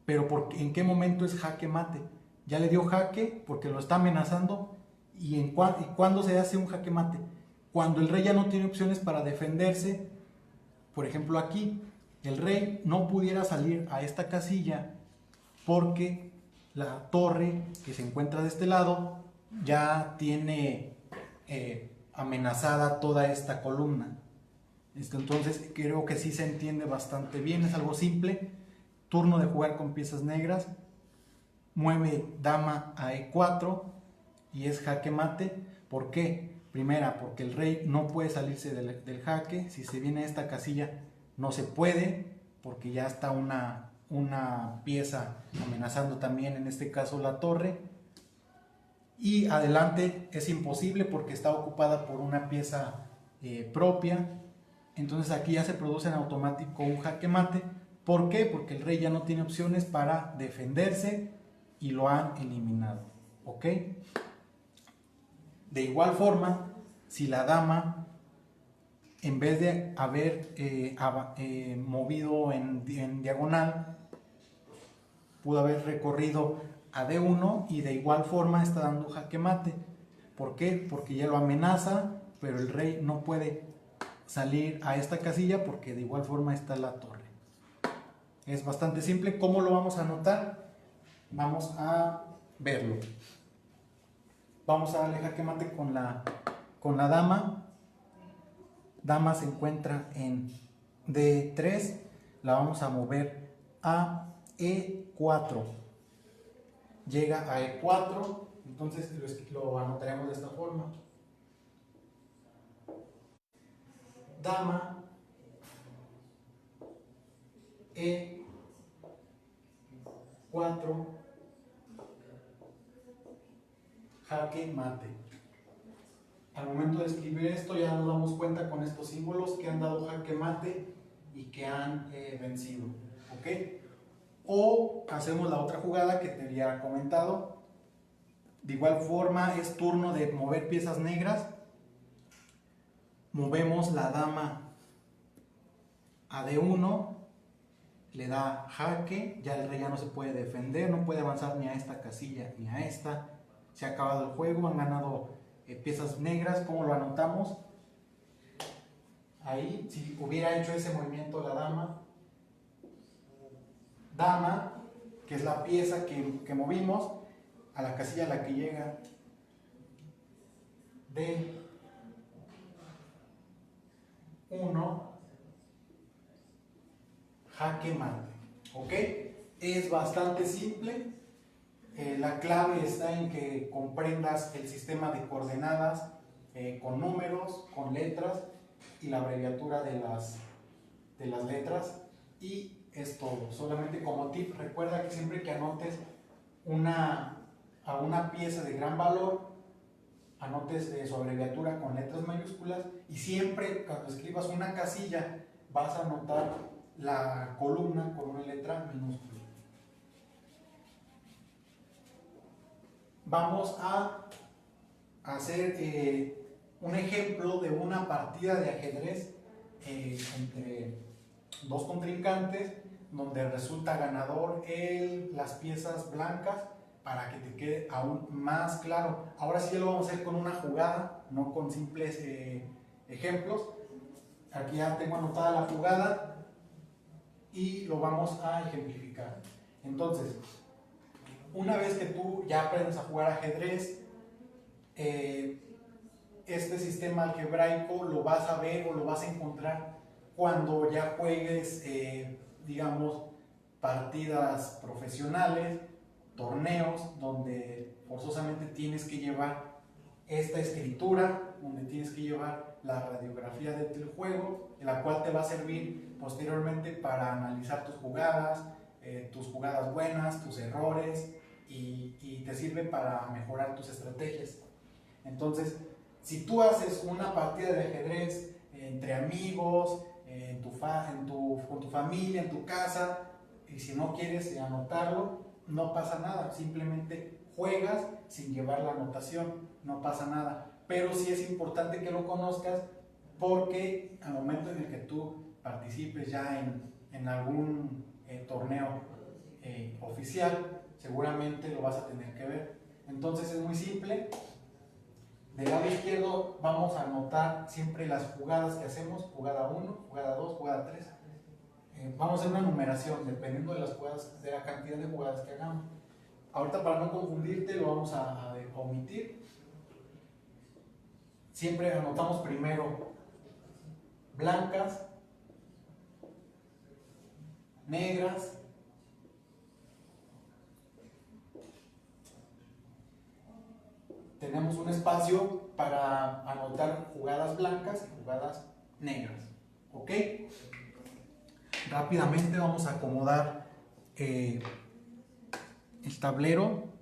Pero ¿en qué momento es jaque mate? Ya le dio jaque porque lo está amenazando. ¿Y cuándo se hace un jaque mate? Cuando el rey ya no tiene opciones para defenderse. Por ejemplo, aquí el rey no pudiera salir a esta casilla porque la torre que se encuentra de este lado ya tiene amenazada toda esta columna. Entonces creo que sí se entiende bastante bien, es algo simple. Turno de jugar con piezas negras, mueve dama a E4 y es jaque mate. ¿Por qué? Primera, porque el rey no puede salirse del jaque. Si se viene a esta casilla no se puede, porque ya está una pieza amenazando también, en este caso la torre. Y adelante es imposible porque está ocupada por una pieza propia. Entonces aquí ya se produce en automático un jaque mate. ¿Por qué? Porque el rey ya no tiene opciones para defenderse y lo han eliminado. ¿Ok? De igual forma, si la dama, en vez de haber movido en diagonal, pudo haber recorrido a D1 y de igual forma está dando jaque mate. ¿Por qué? Porque ya lo amenaza, pero el rey no puede salir a esta casilla porque de igual forma está la torre. Es bastante simple. ¿Cómo lo vamos a anotar? Vamos a verlo. Vamos a darle jaque mate con la dama. Dama se encuentra en D3. La vamos a mover a E4. Llega a E4. Entonces lo anotaremos de esta forma. Dama, E4, jaque mate. Al momento de escribir esto ya nos damos cuenta con estos símbolos que han dado jaque mate y que han vencido. ¿Ok? O hacemos la otra jugada que te había comentado. De igual forma es turno de mover piezas negras. Movemos la dama a D1 le da jaque, ya el rey ya no se puede defender, no puede avanzar ni a esta casilla ni a esta. Se ha acabado el juego, han ganado piezas negras. ¿Cómo lo anotamos? Ahí, si hubiera hecho ese movimiento la dama, que es la pieza que movimos, a la casilla a la que llega de 1, jaque mate. ¿Ok? Es bastante simple. La clave está en que comprendas el sistema de coordenadas con números, con letras y la abreviatura de las letras, y es todo. Solamente como tip, recuerda que siempre que anotes a una pieza de gran valor, anotes su abreviatura con letras mayúsculas, y siempre cuando escribas una casilla vas a anotar la columna con una letra minúscula. Vamos a hacer un ejemplo de una partida de ajedrez entre dos contrincantes, donde resulta ganador las piezas blancas, para que te quede aún más claro. Ahora sí lo vamos a hacer con una jugada, no con simples ejemplos. Aquí ya tengo anotada la jugada y lo vamos a ejemplificar. Entonces, una vez que tú ya aprendes a jugar ajedrez, este sistema algebraico lo vas a ver o lo vas a encontrar cuando ya juegues, digamos, partidas profesionales, torneos, donde forzosamente tienes que llevar esta escritura, donde tienes que llevar la radiografía del juego, la cual te va a servir posteriormente para analizar tus jugadas buenas, tus errores, y te sirve para mejorar tus estrategias. Entonces, si tú haces una partida de ajedrez entre amigos, con tu familia, en tu casa, y si no quieres anotarlo, no pasa nada, simplemente juegas sin llevar la anotación, no pasa nada. Pero sí es importante que lo conozcas, porque al momento en el que tú participes ya en algún torneo oficial, seguramente lo vas a tener que ver. Entonces es muy simple. Del lado izquierdo vamos a anotar siempre las jugadas que hacemos: jugada 1, jugada 2, jugada 3. Vamos a hacer una numeración dependiendo de las jugadas, de la cantidad de jugadas que hagamos. Ahorita, para no confundirte, lo vamos a omitir. Siempre anotamos primero blancas, negras, tenemos un espacio para anotar jugadas blancas y jugadas negras. ¿Ok? Rápidamente vamos a acomodar el tablero.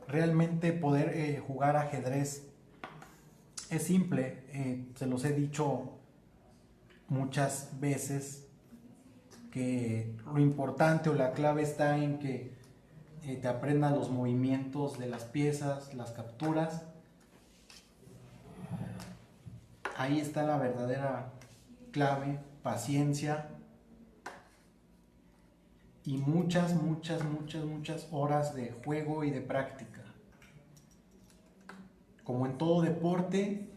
Realmente poder jugar ajedrez es simple. Se los he dicho muchas veces que lo importante o la clave está en que te aprendas los movimientos de las piezas, las capturas. Ahí está la verdadera clave: paciencia y muchas horas de juego y de práctica. Como en todo deporte,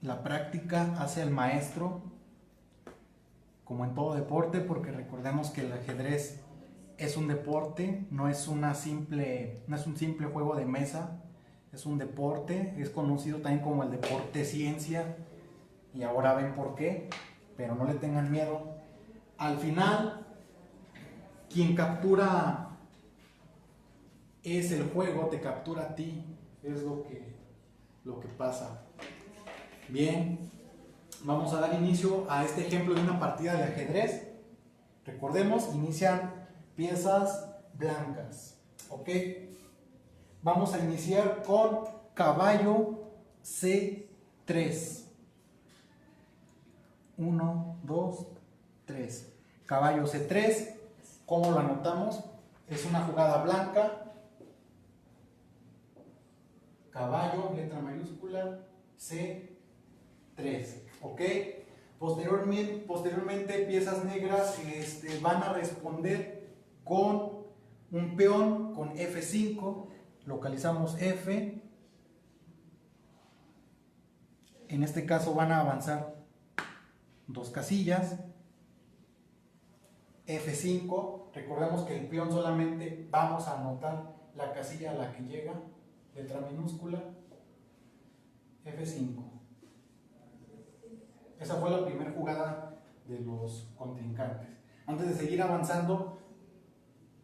la práctica hace al maestro. Como en todo deporte, porque recordemos que el ajedrez es un deporte, no es un simple juego de mesa, es un deporte. Es conocido también como el deporte ciencia, y ahora ven por qué, pero no le tengan miedo. Al final, quien captura es el juego, te captura a ti, es lo que pasa. Bien, vamos a dar inicio a este ejemplo de una partida de ajedrez. Recordemos, inician piezas blancas. ¿Ok? Vamos a iniciar con caballo C3. 1, 2, 3. caballo C3. ¿Cómo lo anotamos? Es una jugada blanca, caballo, letra mayúscula, C3, ¿ok? Posteriormente piezas negras van a responder con un peón, con F5, localizamos F, en este caso van a avanzar 2 casillas, F5, recordemos que el peón solamente vamos a anotar la casilla a la que llega, letra minúscula, F5. Esa fue la primera jugada de los contrincantes. Antes de seguir avanzando,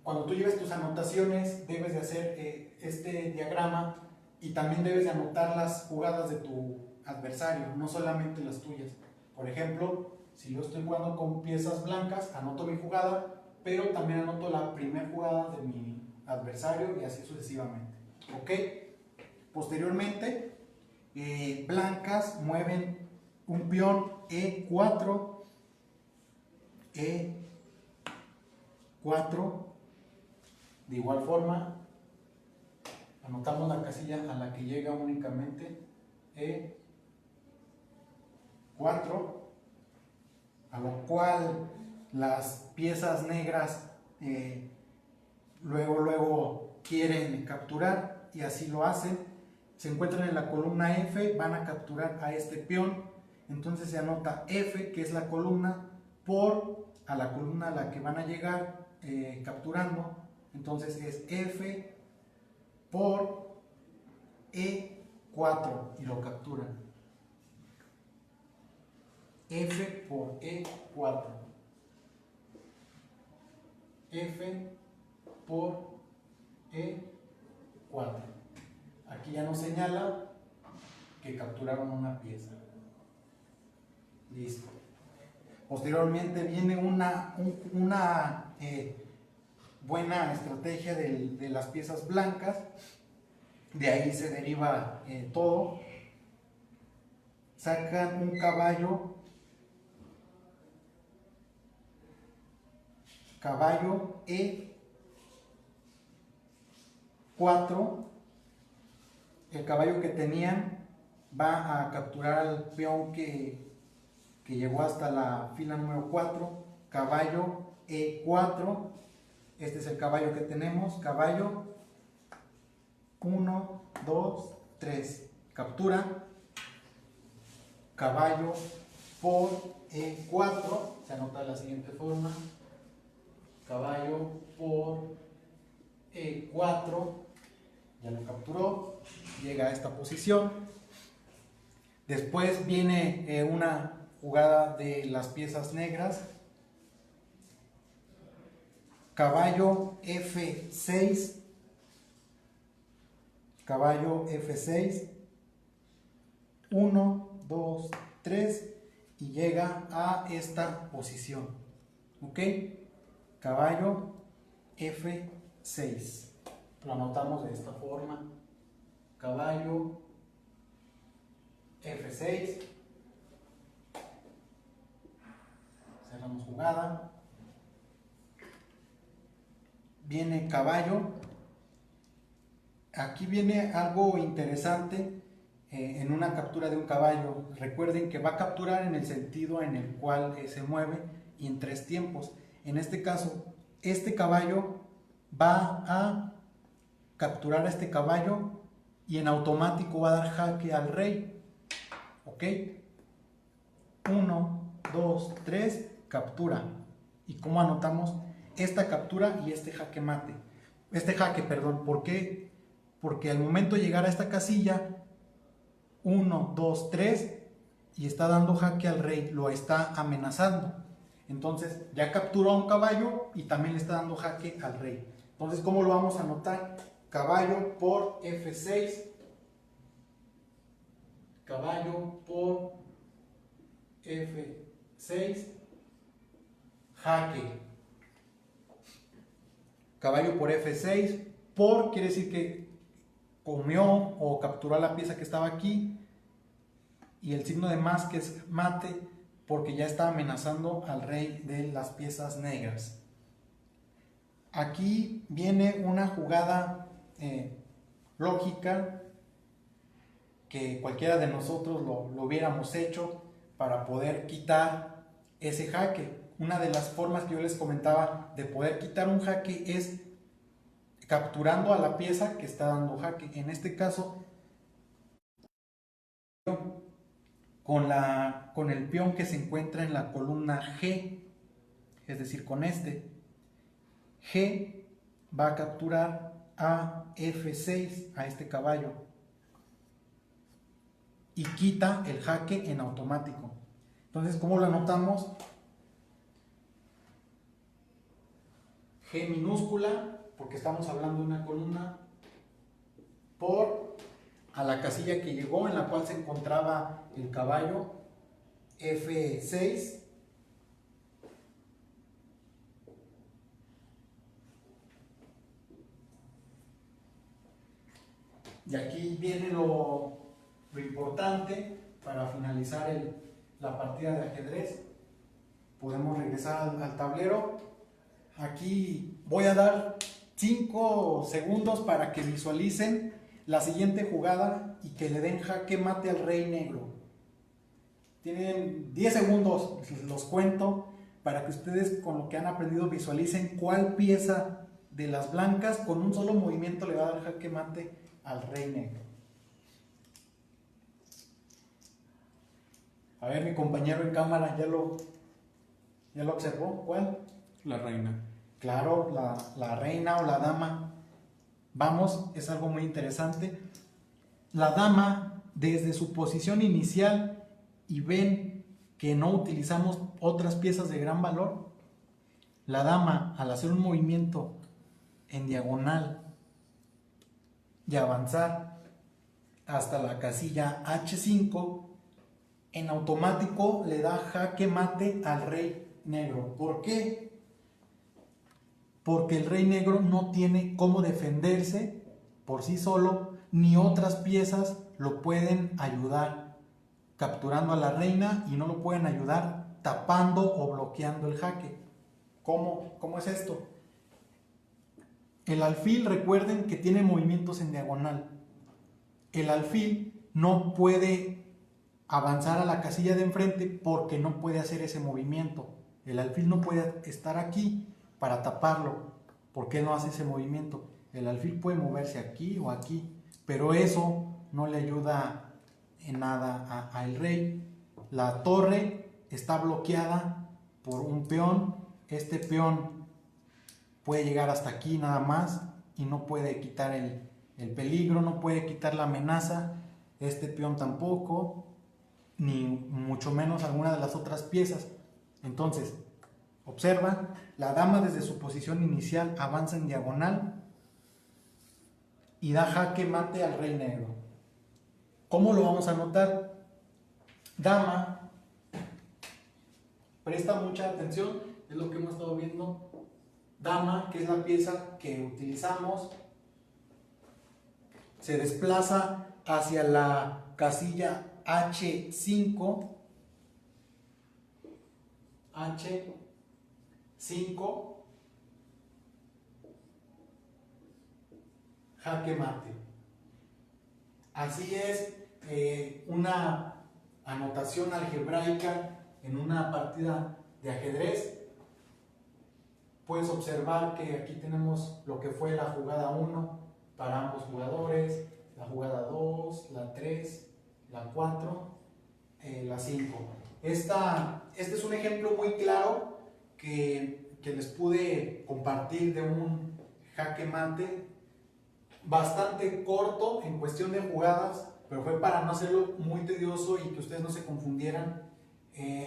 cuando tú lleves tus anotaciones, debes de hacer este diagrama y también debes de anotar las jugadas de tu adversario, no solamente las tuyas. Por ejemplo, si yo estoy jugando con piezas blancas, anoto mi jugada, pero también anoto la primera jugada de mi adversario y así sucesivamente. ¿Ok? Posteriormente, blancas mueven un peón E4, E4, de igual forma, anotamos la casilla a la que llega únicamente E4, a lo cual las piezas negras luego quieren capturar y así lo hacen. Se encuentran en la columna F, van a capturar a este peón. Entonces se anota F, que es la columna, por a la columna a la que van a llegar capturando. Entonces es F por E4 y lo capturan. F por E4. F por E4. Aquí ya nos señala que capturaron una pieza. Listo. Posteriormente viene una buena estrategia de las piezas blancas. De ahí se deriva todo. Sacan un caballo, caballo E4. El caballo que tenían va a capturar al peón que llegó hasta la fila número 4, caballo E4, este es el caballo que tenemos, caballo 1, 2, 3, captura, caballo por E4, se anota de la siguiente forma, caballo por E4, ya lo capturó, llega a esta posición. Después viene una jugada de las piezas negras, caballo F6, caballo F6, 1, 2, 3 y llega a esta posición, ¿ok? Caballo F6, lo anotamos de esta forma, caballo F6, cerramos jugada, viene caballo, aquí viene algo interesante en una captura de un caballo. Recuerden que va a capturar en el sentido en el cual se mueve y en 3 tiempos. En este caso, este caballo va a capturar a este caballo y en automático va a dar jaque al rey. ¿Ok? 1, 2, 3, captura. ¿Y cómo anotamos esta captura y este jaque mate? Este jaque, perdón. ¿Por qué? Porque al momento de llegar a esta casilla, 1, 2, 3, y está dando jaque al rey, lo está amenazando. Entonces ya capturó a un caballo y también le está dando jaque al rey. Entonces, ¿cómo lo vamos a anotar? Caballo por F6, caballo por F6, jaque. Caballo por F6, por quiere decir que comió o capturó la pieza que estaba aquí, y el signo de más, que es mate, porque ya está amenazando al rey de las piezas negras. Aquí viene una jugada lógica que cualquiera de nosotros lo hubiéramos hecho para poder quitar ese jaque. Una de las formas que yo les comentaba de poder quitar un jaque es capturando a la pieza que está dando jaque. En este caso, con el peón que se encuentra en la columna G, es decir, con este G va a capturar a F6, a este caballo, y quita el jaque en automático. Entonces, ¿cómo lo anotamos? G minúscula, porque estamos hablando de una columna, por a la casilla que llegó en la cual se encontraba el caballo, F6, y aquí viene lo importante para finalizar la partida de ajedrez. Podemos regresar al tablero. Aquí voy a dar 5 segundos para que visualicen la siguiente jugada y que le den jaque mate al rey negro. Tienen 10 segundos, los cuento, para que ustedes con lo que han aprendido visualicen cuál pieza de las blancas con un solo movimiento le va a dar jaque mate al rey negro. A ver, mi compañero en cámara ya lo observó. ¿Cuál? La reina. Claro, la reina o la dama. Vamos, es algo muy interesante. La dama, desde su posición inicial, y ven que no utilizamos otras piezas de gran valor, la dama, al hacer un movimiento en diagonal y avanzar hasta la casilla H5, en automático le da jaque mate al rey negro. ¿Por qué? Porque el rey negro no tiene cómo defenderse por sí solo, ni otras piezas lo pueden ayudar capturando a la reina, y no lo pueden ayudar tapando o bloqueando el jaque. ¿Cómo es esto? El alfil, recuerden que tiene movimientos en diagonal. El alfil no puede avanzar a la casilla de enfrente porque no puede hacer ese movimiento. El alfil no puede estar aquí para taparlo. ¿Por qué no hace ese movimiento? El alfil puede moverse aquí o aquí, pero eso no le ayuda en nada al rey. La torre está bloqueada por un peón. Este peón puede llegar hasta aquí nada más y no puede quitar el peligro, no puede quitar la amenaza. Este peón tampoco, ni mucho menos alguna de las otras piezas. Entonces, observa, la dama desde su posición inicial avanza en diagonal y da jaque mate al rey negro. ¿Cómo lo vamos a anotar? Dama, presta mucha atención, es lo que hemos estado viendo. Dama, que es la pieza que utilizamos, se desplaza hacia la casilla H5, jaque mate. Así es, una anotación algebraica en una partida de ajedrez. Puedes observar que aquí tenemos lo que fue la jugada 1 para ambos jugadores, la jugada 2, la 3, la 4, la 5. Este es un ejemplo muy claro que les pude compartir de un jaque mate bastante corto en cuestión de jugadas, pero fue para no hacerlo muy tedioso y que ustedes no se confundieran.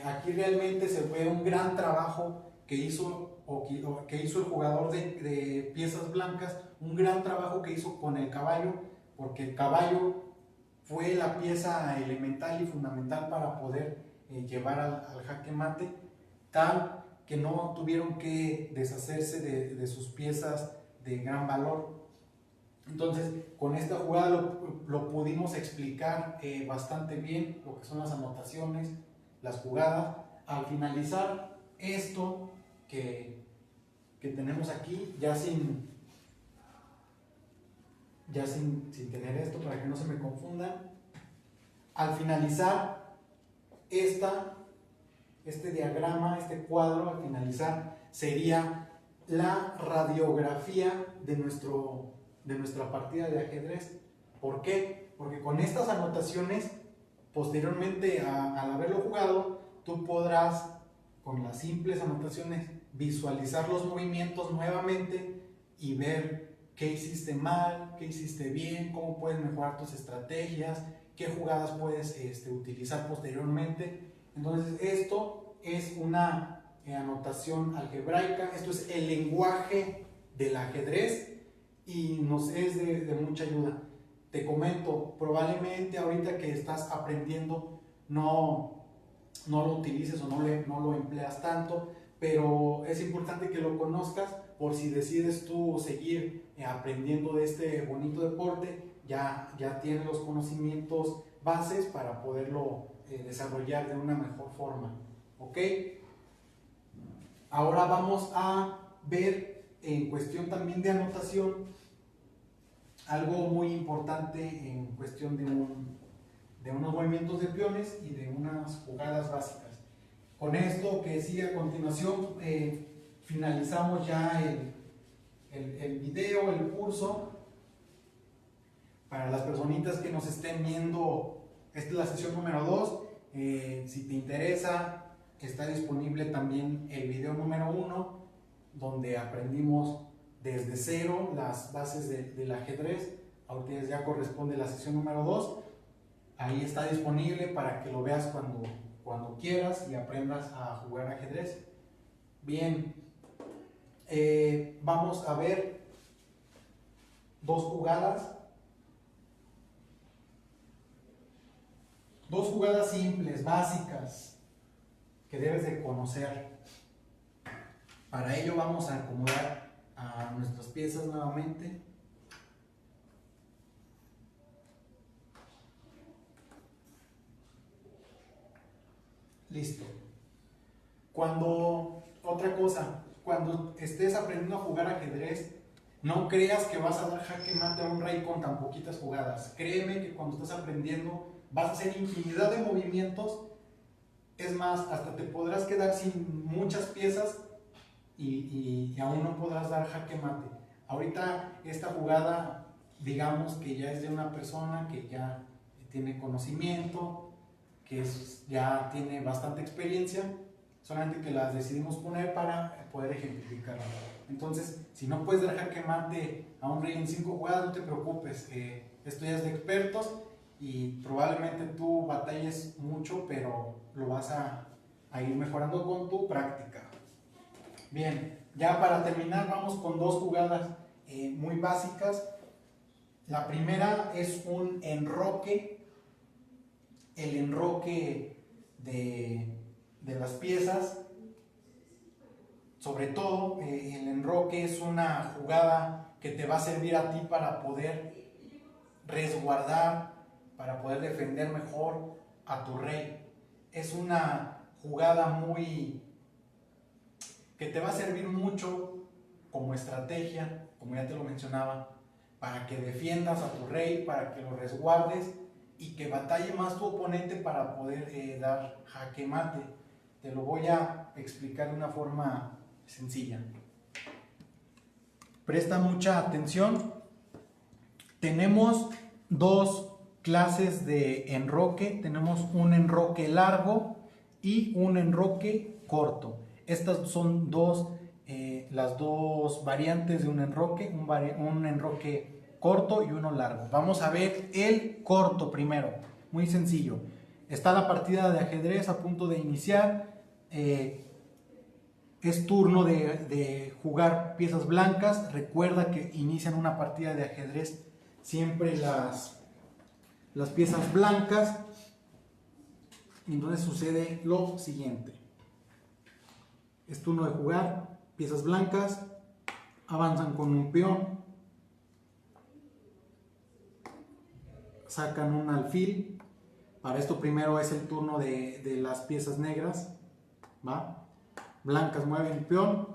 Aquí realmente se ve un gran trabajo que hizo el jugador de piezas blancas, un gran trabajo que hizo con el caballo, porque el caballo fue la pieza elemental y fundamental para poder llevar al jaque mate, tal que no tuvieron que deshacerse de sus piezas de gran valor. Entonces, con esta jugada lo pudimos explicar bastante bien, lo que son las anotaciones, las jugadas. al finalizar esto que tenemos aquí, ya sin tener esto para que no se me confundan, al finalizar este diagrama, este cuadro, al finalizar sería la radiografía de nuestra partida de ajedrez. ¿Por qué? Porque con estas anotaciones, posteriormente al haberlo jugado, tú podrás, con las simples anotaciones, visualizar los movimientos nuevamente y ver qué hiciste mal, qué hiciste bien, cómo puedes mejorar tus estrategias, qué jugadas puedes utilizar posteriormente. Entonces esto es una anotación algebraica, esto es el lenguaje del ajedrez y nos es de mucha ayuda. Te comento, probablemente ahorita que estás aprendiendo no lo utilices o no lo empleas tanto, pero es importante que lo conozcas por si decides tú seguir aprendiendo de este bonito deporte, ya tienes los conocimientos bases para poderlo desarrollar de una mejor forma. ¿Ok? Ahora vamos a ver en cuestión también de anotación algo muy importante en cuestión de unos movimientos de peones y de unas jugadas básicas. Con esto que sigue a continuación, finalizamos ya el video, el curso. Para las personitas que nos estén viendo, esta es la sesión número 2. Si te interesa, está disponible también el video número 1, donde aprendimos desde cero las bases del ajedrez. Ahorita ya corresponde la sesión número 2. Ahí está disponible para que lo veas cuando quieras y aprendas a jugar ajedrez. Bien, vamos a ver dos jugadas simples, básicas, que debes de conocer. Para ello vamos a acomodar a nuestras piezas nuevamente. Listo. Otra cosa, cuando estés aprendiendo a jugar ajedrez, no creas que vas a dar jaque mate a un rey con tan poquitas jugadas. Créeme que cuando estás aprendiendo vas a hacer infinidad de movimientos. Es más, hasta te podrás quedar sin muchas piezas y aún no podrás dar jaque mate. Ahorita esta jugada, digamos que ya es de una persona que ya tiene conocimiento, que ya tiene bastante experiencia, solamente que las decidimos poner para poder ejemplificarlo. Entonces, si no puedes dar jaque mate a un rey en 5 jugadas, no te preocupes, esto ya es de expertos y probablemente tú batalles mucho, pero lo vas a ir mejorando con tu práctica. Bien, ya para terminar vamos con dos jugadas muy básicas. La primera es un enroque, el enroque de las piezas. Sobre todo, el enroque es una jugada que te va a servir a ti para poder resguardar, para poder defender mejor a tu rey. Es una jugada que te va a servir mucho como estrategia, como ya te lo mencionaba, para que defiendas a tu rey, para que lo resguardes y que batalle más tu oponente para poder dar jaque mate. Te lo voy a explicar de una forma sencilla. Presta mucha atención. Tenemos dos clases de enroque. Tenemos un enroque largo y un enroque corto. Estas son las dos variantes de un enroque, un enroque corto y uno largo. Vamos a ver el corto primero, muy sencillo. Está la partida de ajedrez a punto de iniciar. Es turno de jugar piezas blancas. Recuerda que inician una partida de ajedrez siempre las piezas blancas. Y entonces sucede lo siguiente. Es turno de jugar piezas blancas, avanzan con un peón, sacan un alfil. Para esto primero es el turno de las piezas negras. ¿va? Blancas mueven peón,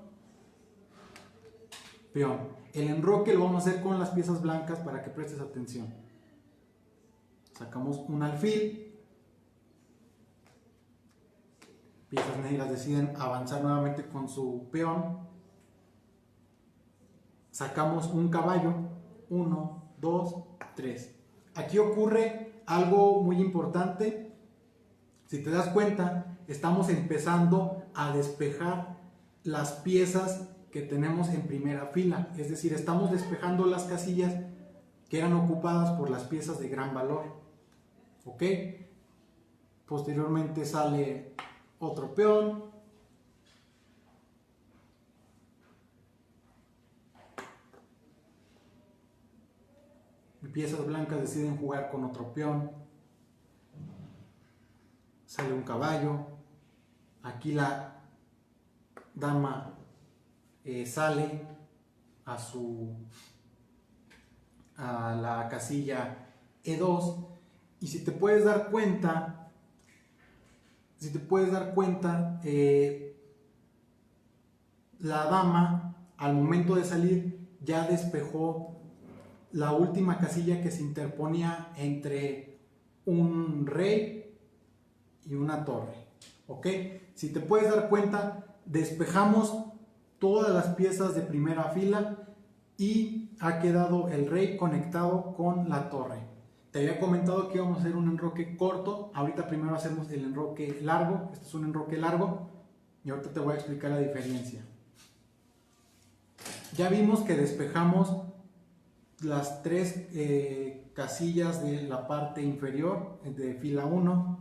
peón. El enroque lo vamos a hacer con las piezas blancas para que prestes atención. Sacamos un alfil. Piezas negras deciden avanzar nuevamente con su peón. Sacamos un caballo. 1, 2, 3. Aquí ocurre algo muy importante. Si te das cuenta, estamos empezando a despejar las piezas que tenemos en primera fila. Es decir, estamos despejando las casillas que eran ocupadas por las piezas de gran valor. ¿Ok? Posteriormente sale otro peón. Y piezas blancas deciden jugar con otro peón. Sale un caballo. Aquí la dama sale a la casilla E2. Y si te puedes dar cuenta, la dama al momento de salir ya despejó la última casilla que se interponía entre un rey y una torre. ¿Ok? Si te puedes dar cuenta, despejamos todas las piezas de primera fila y ha quedado el rey conectado con la torre. Te había comentado que íbamos a hacer un enroque corto. Ahorita primero hacemos el enroque largo. Este es un enroque largo y ahorita te voy a explicar la diferencia. Ya vimos que despejamos las tres casillas de la parte inferior de fila 1.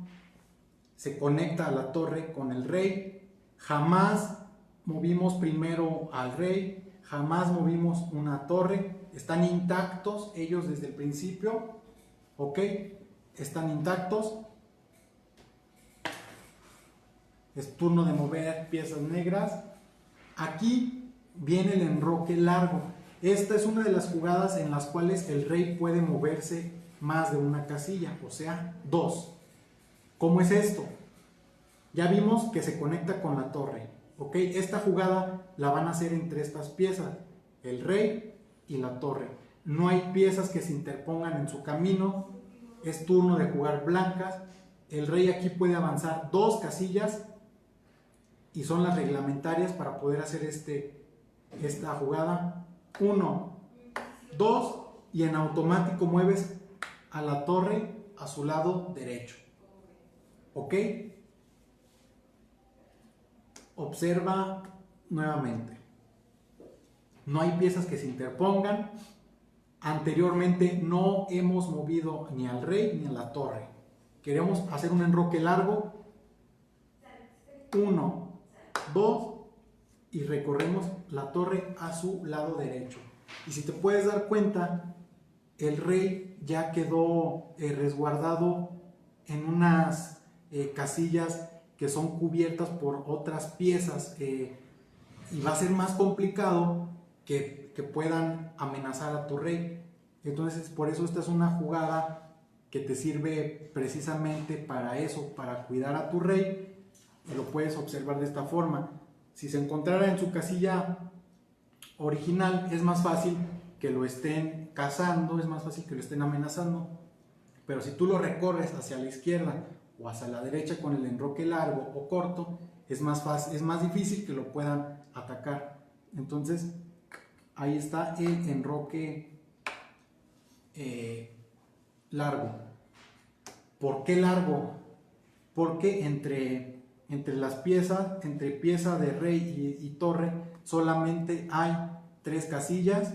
Se conecta a la torre con el rey. Jamás movimos primero al rey, jamás movimos una torre. Están intactos ellos desde el principio. ¿Ok? Están intactos. Es turno de mover piezas negras. Aquí viene el enroque largo. Esta es una de las jugadas en las cuales el rey puede moverse más de una casilla, o sea, 2. ¿Cómo es esto? Ya vimos que se conecta con la torre. ¿Ok? Esta jugada la van a hacer entre estas piezas, el rey y la torre. No hay piezas que se interpongan en su camino. Es turno de jugar blancas. El rey aquí puede avanzar 2 casillas y son las reglamentarias para poder hacer esta jugada. 1, 2 y en automático mueves a la torre a su lado derecho. ¿Ok? Observa nuevamente. No hay piezas que se interpongan. Anteriormente no hemos movido ni al rey ni a la torre. Queremos hacer un enroque largo. 1, 2 y recorremos la torre a su lado derecho. Y si te puedes dar cuenta, el rey ya quedó resguardado en unas casillas que son cubiertas por otras piezas y va a ser más complicado que puedan amenazar a tu rey. Entonces por eso esta es una jugada que te sirve precisamente para eso, para cuidar a tu rey. Y lo puedes observar de esta forma. Si se encontrara en su casilla original, es más fácil que lo estén cazando, es más fácil que lo estén amenazando. Pero si tú lo recorres hacia la izquierda o hacia la derecha con el enroque largo o corto, es más fácil, es más difícil que lo puedan atacar. Entonces ahí está el enroque largo. ¿Por qué largo? Porque entre las piezas, entre pieza de rey y torre, solamente hay 3 casillas.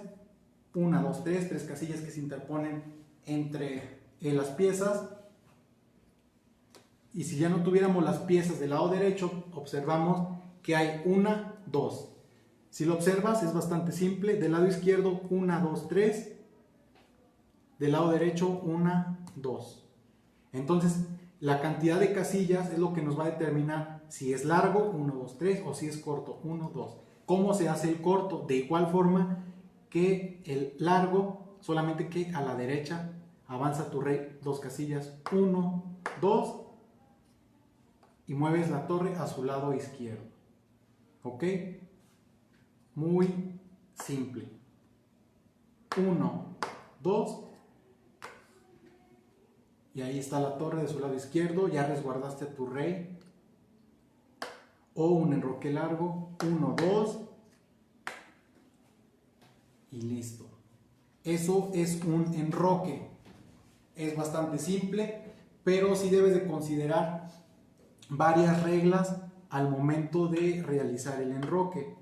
1, 2, 3 casillas que se interponen entre las piezas. Y si ya no tuviéramos las piezas del lado derecho, observamos que hay 1, 2. Si lo observas, es bastante simple. Del lado izquierdo, 1, 2, 3. Del lado derecho, 1, 2. Entonces, la cantidad de casillas es lo que nos va a determinar si es largo, 1, 2, 3, o si es corto, 1, 2. ¿Cómo se hace el corto? De igual forma que el largo, solamente que a la derecha avanza tu rey 2 casillas, 1, 2 y mueves la torre a su lado izquierdo. ¿Ok? Muy simple. 1, 2. Y ahí está la torre de su lado izquierdo. Ya resguardaste a tu rey. O un enroque largo. 1, 2. Y listo. Eso es un enroque. Es bastante simple, pero sí debes de considerar varias reglas al momento de realizar el enroque.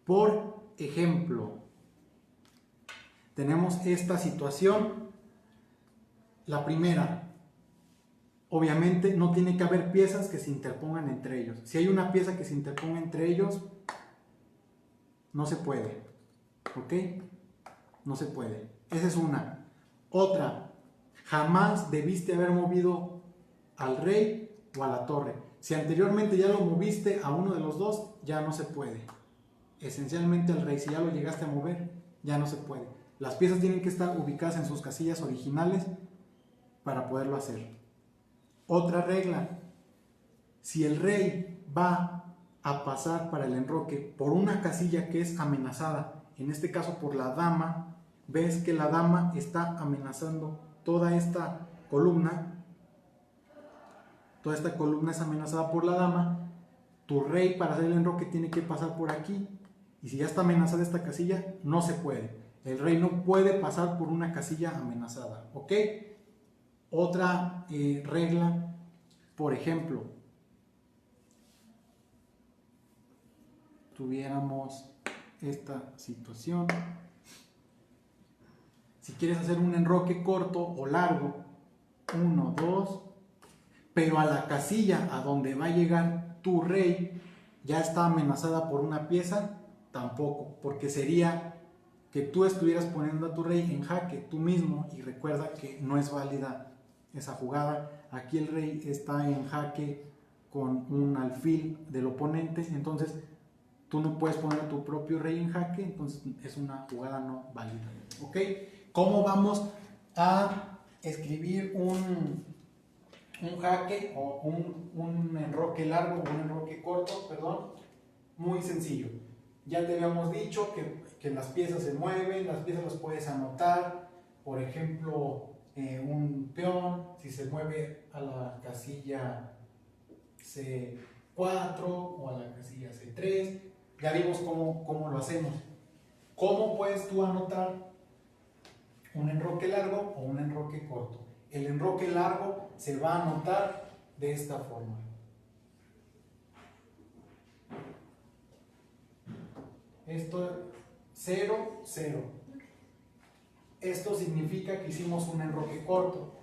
Por ejemplo, tenemos esta situación. La primera, obviamente no tiene que haber piezas que se interpongan entre ellos. Si hay una pieza que se interponga entre ellos, no se puede. ¿Ok? No se puede. Esa es una. Otra, jamás debiste haber movido al rey o a la torre. Si anteriormente ya lo moviste a uno de los dos, ya no se puede. Esencialmente al rey, si ya lo llegaste a mover, ya no se puede. Las piezas tienen que estar ubicadas en sus casillas originales para poderlo hacer. Otra regla, si el rey va a pasar para el enroque por una casilla que es amenazada, en este caso por la dama, ves que la dama está amenazando toda esta columna es amenazada por la dama, tu rey para hacer el enroque tiene que pasar por aquí, y si ya está amenazada esta casilla, no se puede. El rey no puede pasar por una casilla amenazada, ¿ok? Otra regla, por ejemplo, tuviéramos esta situación. Si quieres hacer un enroque corto o largo, 1, 2, pero a la casilla a donde va a llegar tu rey ya está amenazada por una pieza, tampoco, porque sería que tú estuvieras poniendo a tu rey en jaque tú mismo, y recuerda que no es válida esa jugada. Aquí el rey está en jaque con un alfil del oponente, entonces tú no puedes poner a tu propio rey en jaque, entonces es una jugada no válida. ¿Ok? ¿Cómo vamos a escribir un jaque o un enroque largo o un enroque corto? Perdón. Muy sencillo. Ya te habíamos dicho que las piezas se mueven, las piezas las puedes anotar. Por ejemplo, un peón, si se mueve a la casilla C4 o a la casilla C3, ya vimos cómo lo hacemos. ¿Cómo puedes tú anotar un enroque largo o un enroque corto? El enroque largo se va a anotar de esta forma. Esto 0, 0. Esto significa que hicimos un enroque corto.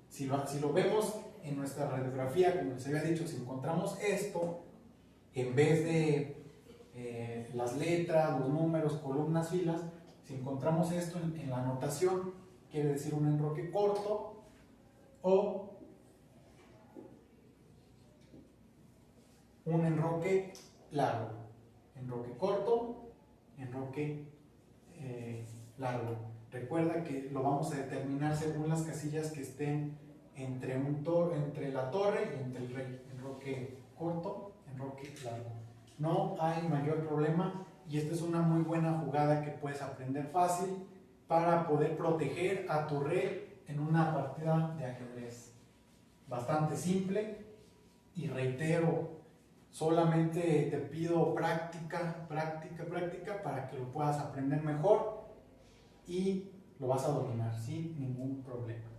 Si lo vemos en nuestra radiografía, como les había dicho, si encontramos esto, en vez de las letras, los números, columnas, filas, si encontramos esto en la anotación, quiere decir un enroque corto o un enroque largo. Enroque corto, enroque largo. Recuerda que lo vamos a determinar según las casillas que estén entre la torre y entre el rey. Enroque corto, enroque largo. No hay mayor problema, y esta es una muy buena jugada que puedes aprender fácil para poder proteger a tu rey en una partida de ajedrez. Bastante simple, y reitero, solamente te pido práctica para que lo puedas aprender mejor y lo vas a dominar sin ningún problema.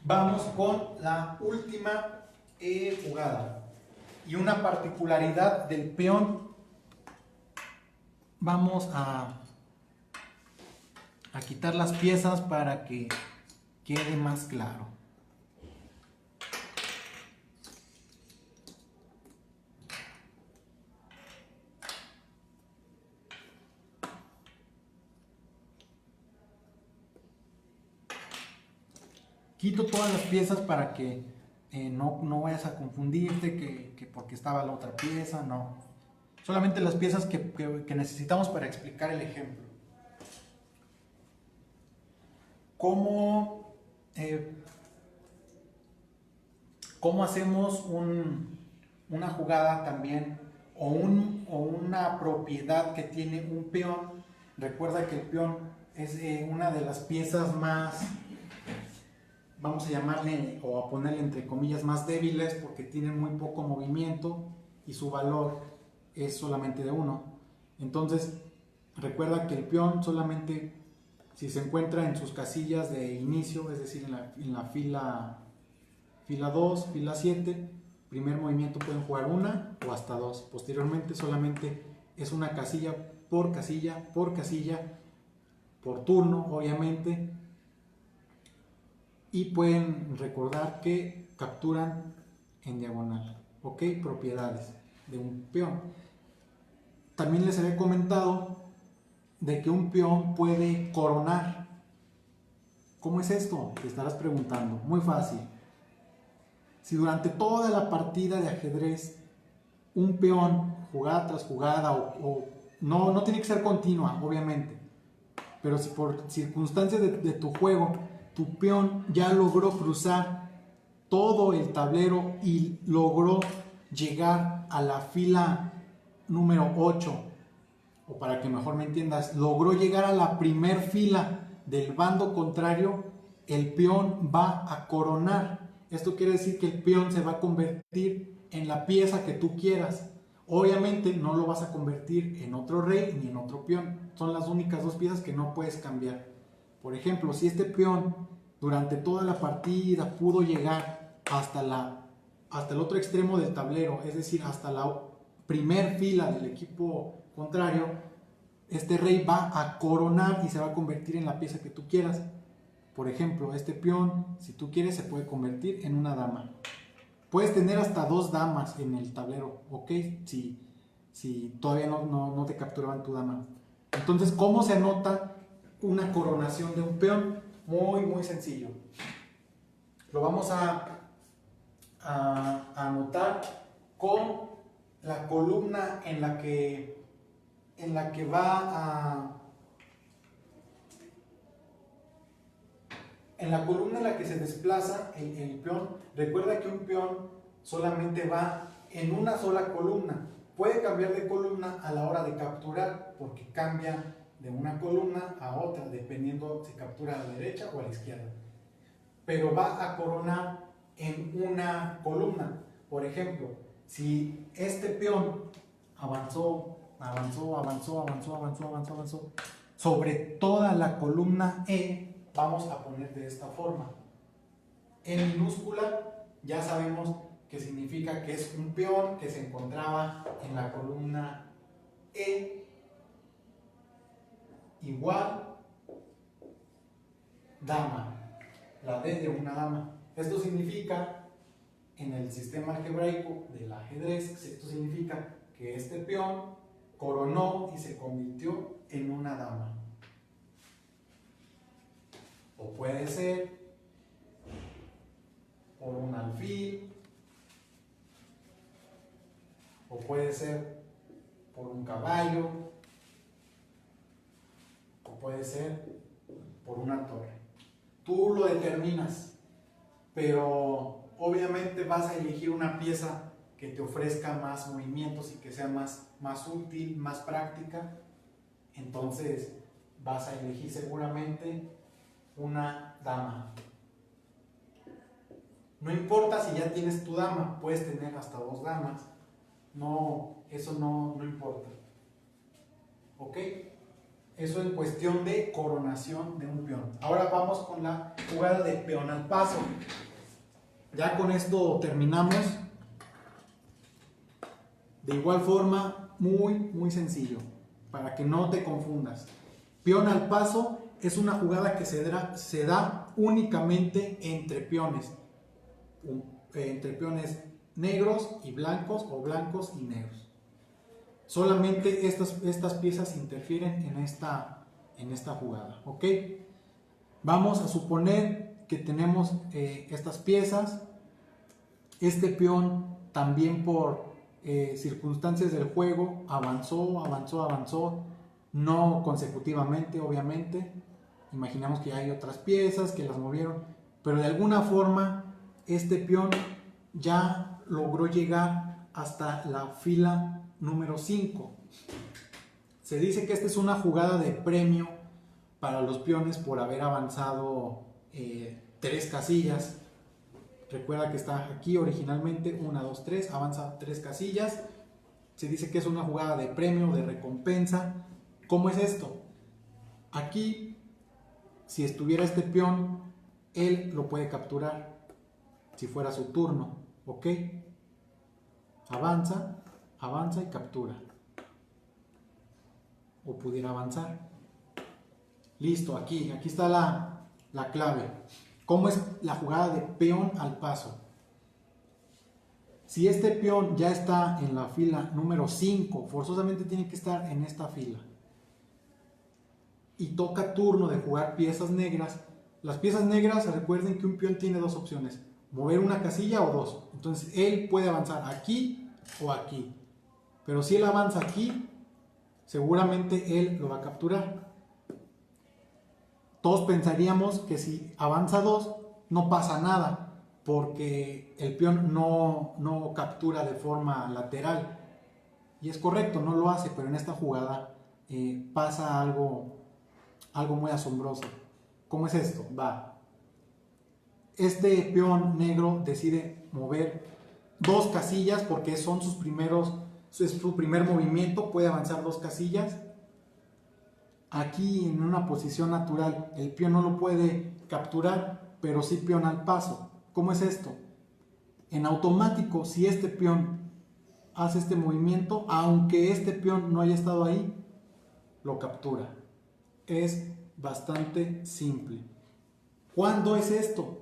Vamos con la última jugada. Y una particularidad del peón, vamos a quitar las piezas para que quede más claro. Quito todas las piezas para que no vayas a confundirte que porque estaba la otra pieza, no. Solamente las piezas que necesitamos para explicar el ejemplo. ¿Cómo ¿Cómo hacemos una jugada también o una propiedad que tiene un peón? Recuerda que el peón es una de las piezas más, vamos a llamarle o a ponerle entre comillas, más débiles, porque tienen muy poco movimiento y su valor es solamente de 1. Entonces recuerda que el peón solamente, si se encuentra en sus casillas de inicio, es decir, en la fila 2, fila 7, primer movimiento pueden jugar una o hasta 2. Posteriormente solamente es una casilla por casilla, por turno, obviamente. Y pueden recordar que capturan en diagonal. ¿Ok? Propiedades de un peón. También les había comentado de que un peón puede coronar. ¿Cómo es esto? Te estarás preguntando. Muy fácil. Si durante toda la partida de ajedrez un peón, jugada tras jugada, no tiene que ser continua, obviamente, pero si por circunstancias de tu juego, tu peón ya logró cruzar todo el tablero y logró llegar a la fila número 8, o para que mejor me entiendas, logró llegar a la primer fila del bando contrario, el peón va a coronar. Esto quiere decir que el peón se va a convertir en la pieza que tú quieras. Obviamente no lo vas a convertir en otro rey ni en otro peón. Son las únicas dos piezas que no puedes cambiar. Por ejemplo, si este peón durante toda la partida pudo llegar hasta el otro extremo del tablero, es decir, hasta la primer fila del equipo contrario, este rey va a coronar y se va a convertir en la pieza que tú quieras. Por ejemplo, este peón, si tú quieres, se puede convertir en una dama. Puedes tener hasta 2 damas en el tablero, ¿ok? Si todavía no te capturaban tu dama. Entonces, ¿cómo se anota una coronación de un peón? Muy, muy sencillo. Lo vamos a anotar con la columna en la que en la columna en la que se desplaza el peón. Recuerda que un peón solamente va en una sola columna. Puede cambiar de columna a la hora de capturar, porque cambia de una columna a otra, dependiendo si captura a la derecha o a la izquierda. Pero va a coronar en una columna. Por ejemplo, si este peón avanzó sobre toda la columna E, vamos a poner de esta forma. En minúscula ya sabemos que significa que es un peón que se encontraba en la columna E, igual dama, la D de una dama. Esto significa, en el sistema algebraico del ajedrez, esto significa que este peón coronó y se convirtió en una dama. O puede ser por un alfil, o puede ser por un caballo, o puede ser por una torre. Tú lo determinas, pero obviamente vas a elegir una pieza que te ofrezca más movimientos y que sea más útil, más práctica. Entonces vas a elegir seguramente una dama. No importa si ya tienes tu dama, puedes tener hasta 2 damas. No, eso no importa. ¿Ok? Eso en cuestión de coronación de un peón. Ahora vamos con la jugada de peón al paso. Ya con esto terminamos. De igual forma, muy sencillo, para que no te confundas. Peón al paso es una jugada que se da únicamente entre peones negros y blancos, o blancos y negros. Solamente estas piezas interfieren en esta jugada, ¿ok? Vamos a suponer que tenemos estas piezas. Este peón también por circunstancias del juego avanzó, no consecutivamente, obviamente. Imaginamos que hay otras piezas que las movieron, pero de alguna forma este peón ya logró llegar hasta la fila número 5. Se dice que esta es una jugada de premio para los peones por haber avanzado 3 casillas. Recuerda que está aquí originalmente 1, 2, 3, avanza 3 casillas. Se dice que es una jugada de premio, de recompensa. ¿Cómo es esto? Aquí, si estuviera este peón, él lo puede capturar, si fuera su turno, ¿ok? Avanza, avanza y captura. O pudiera avanzar. Listo, aquí está la clave. ¿Cómo es la jugada de peón al paso? Si este peón ya está en la fila número 5, forzosamente tiene que estar en esta fila. Y toca turno de jugar piezas negras. Las piezas negras, recuerden que un peón tiene 2 opciones: mover una casilla o 2. Entonces él puede avanzar aquí o aquí. Pero si él avanza aquí, seguramente él lo va a capturar. Todos pensaríamos que si avanza 2, no pasa nada, porque el peón no captura de forma lateral. Y es correcto, no lo hace, pero en esta jugada pasa algo muy asombroso. ¿Cómo es esto? Va. Este peón negro decide mover 2 casillas porque son sus primeros, es su primer movimiento, puede avanzar 2 casillas. Aquí en una posición natural el peón no lo puede capturar, pero sí peón al paso. ¿Cómo es esto? En automático, si este peón hace este movimiento, aunque este peón no haya estado ahí, lo captura. Es bastante simple. ¿Cuándo es esto?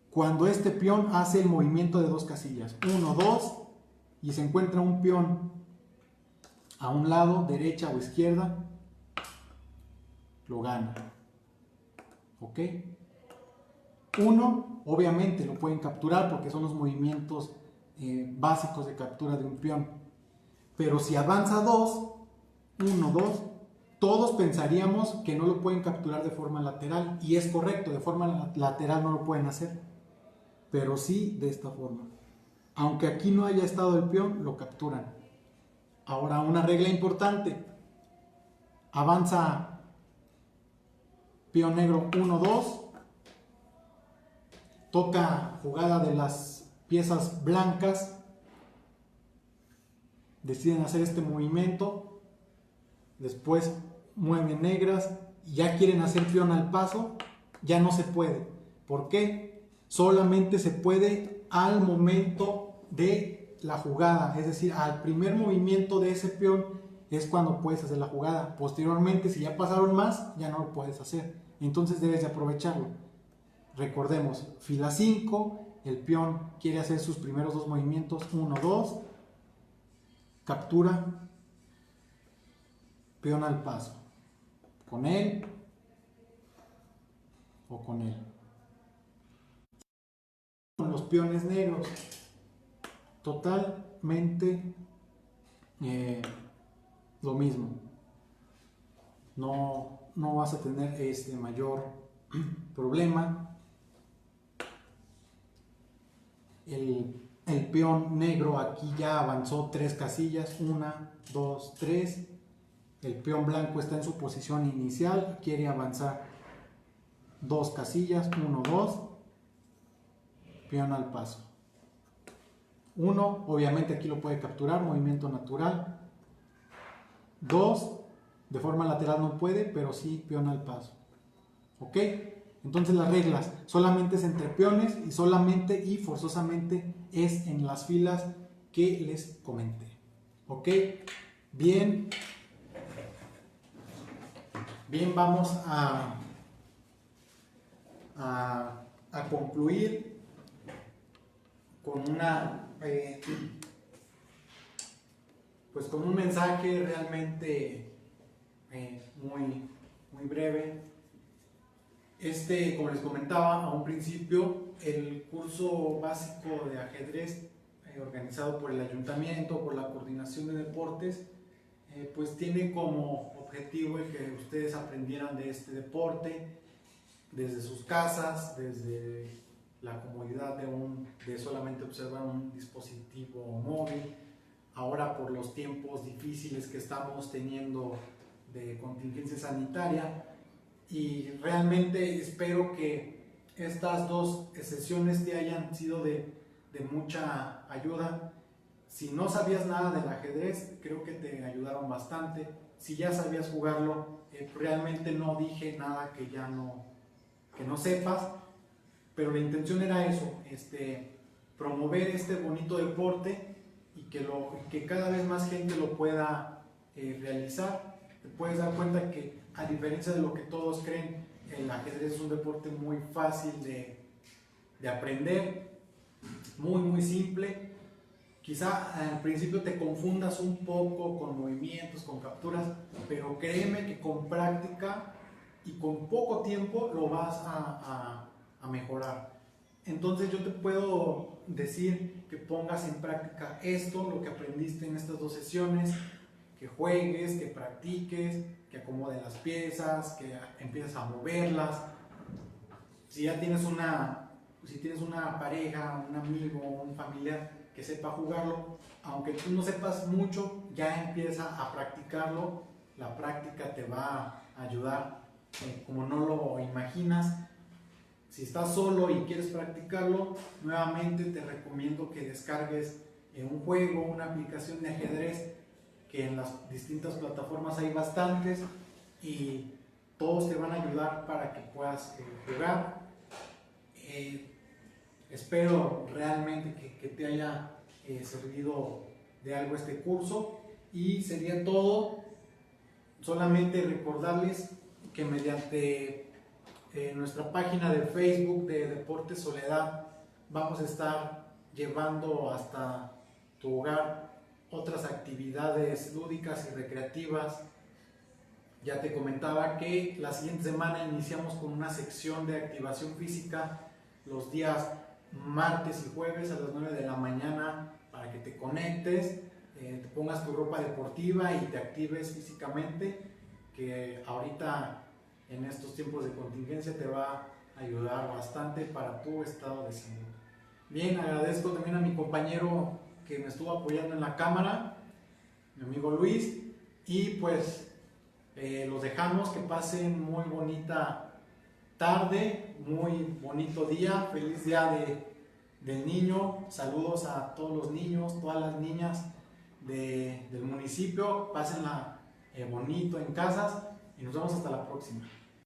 Cuando este peón hace el movimiento de 2 casillas, 1, 2, y se encuentra un peón a un lado, derecha o izquierda, lo gana. ¿Ok? 1, obviamente lo pueden capturar porque son los movimientos básicos de captura de un peón. Pero si avanza 2, 1, 2, todos pensaríamos que no lo pueden capturar de forma lateral. Y es correcto, de forma lateral no lo pueden hacer. Pero sí de esta forma. Aunque aquí no haya estado el peón, lo capturan. Ahora, una regla importante. Avanza peón negro 1, 2. Toca jugada de las piezas blancas. Deciden hacer este movimiento. Después mueven negras. Y ya quieren hacer peón al paso. Ya no se puede. ¿Por qué? Solamente se puede al momento de la jugada. Es decir, al primer movimiento de ese peón es cuando puedes hacer la jugada. Posteriormente, si ya pasaron más, ya no lo puedes hacer. Entonces debes de aprovecharlo. Recordemos, fila 5, el peón quiere hacer sus primeros 2 movimientos, 1, 2, captura, peón al paso, con él o con él. Con los peones negros, totalmente lo mismo. No vas a tener mayor problema. El peón negro aquí ya avanzó 3 casillas, 1, 2, 3. El peón blanco está en su posición inicial, quiere avanzar 2 casillas, 1, 2. Peón al paso. 1, obviamente aquí lo puede capturar, movimiento natural. 2, de forma lateral no puede, pero sí peón al paso. ¿Ok? Entonces las reglas solamente es entre peones y solamente y forzosamente es en las filas que les comenté. ¿Ok? Bien. Bien, vamos a concluir con con un mensaje realmente muy breve. Como les comentaba a un principio, el curso básico de ajedrez organizado por el ayuntamiento, por la coordinación de deportes, pues tiene como objetivo el que ustedes aprendieran de este deporte desde sus casas, desde la comodidad de solamente observar un dispositivo móvil. Ahora, por los tiempos difíciles que estamos teniendo de contingencia sanitaria, y realmente espero que estas dos sesiones te hayan sido de mucha ayuda. Si no sabías nada del ajedrez, creo que te ayudaron bastante. Si ya sabías jugarlo, realmente no dije nada que no sepas, pero la intención era eso, promover este bonito deporte y que cada vez más gente lo pueda realizar. Te puedes dar cuenta que, a diferencia de lo que todos creen, el ajedrez es un deporte muy fácil de aprender, muy simple. Quizá al principio te confundas un poco con movimientos, con capturas, pero créeme que con práctica y con poco tiempo lo vas a mejorar. Entonces yo te puedo decir que pongas en práctica esto, lo que aprendiste en estas dos sesiones, que juegues, que practiques, que acomodes las piezas, que empieces a moverlas. Si ya tienes si tienes una pareja, un amigo, un familiar que sepa jugarlo, aunque tú no sepas mucho, ya empieza a practicarlo. La práctica te va a ayudar como no lo imaginas. Si estás solo y quieres practicarlo, nuevamente te recomiendo que descargues un juego, una aplicación de ajedrez, que en las distintas plataformas hay bastantes y todos te van a ayudar para que puedas jugar. Espero realmente que te haya servido de algo este curso, y sería todo. Solamente recordarles que mediante nuestra página de Facebook de Deportes Soledad vamos a estar llevando hasta tu hogar otras actividades lúdicas y recreativas. Ya te comentaba que la siguiente semana iniciamos con una sección de activación física los días martes y jueves a las 9 de la mañana, para que te conectes, te pongas tu ropa deportiva y te actives físicamente, que ahorita en estos tiempos de contingencia te va a ayudar bastante para tu estado de salud. Bien, agradezco también a mi compañero que me estuvo apoyando en la cámara, mi amigo Luis, y pues los dejamos. Que pasen muy bonita tarde, muy bonito día, feliz día del niño. Saludos a todos los niños, todas las niñas del municipio. Pásenla bonito en casas y nos vemos hasta la próxima.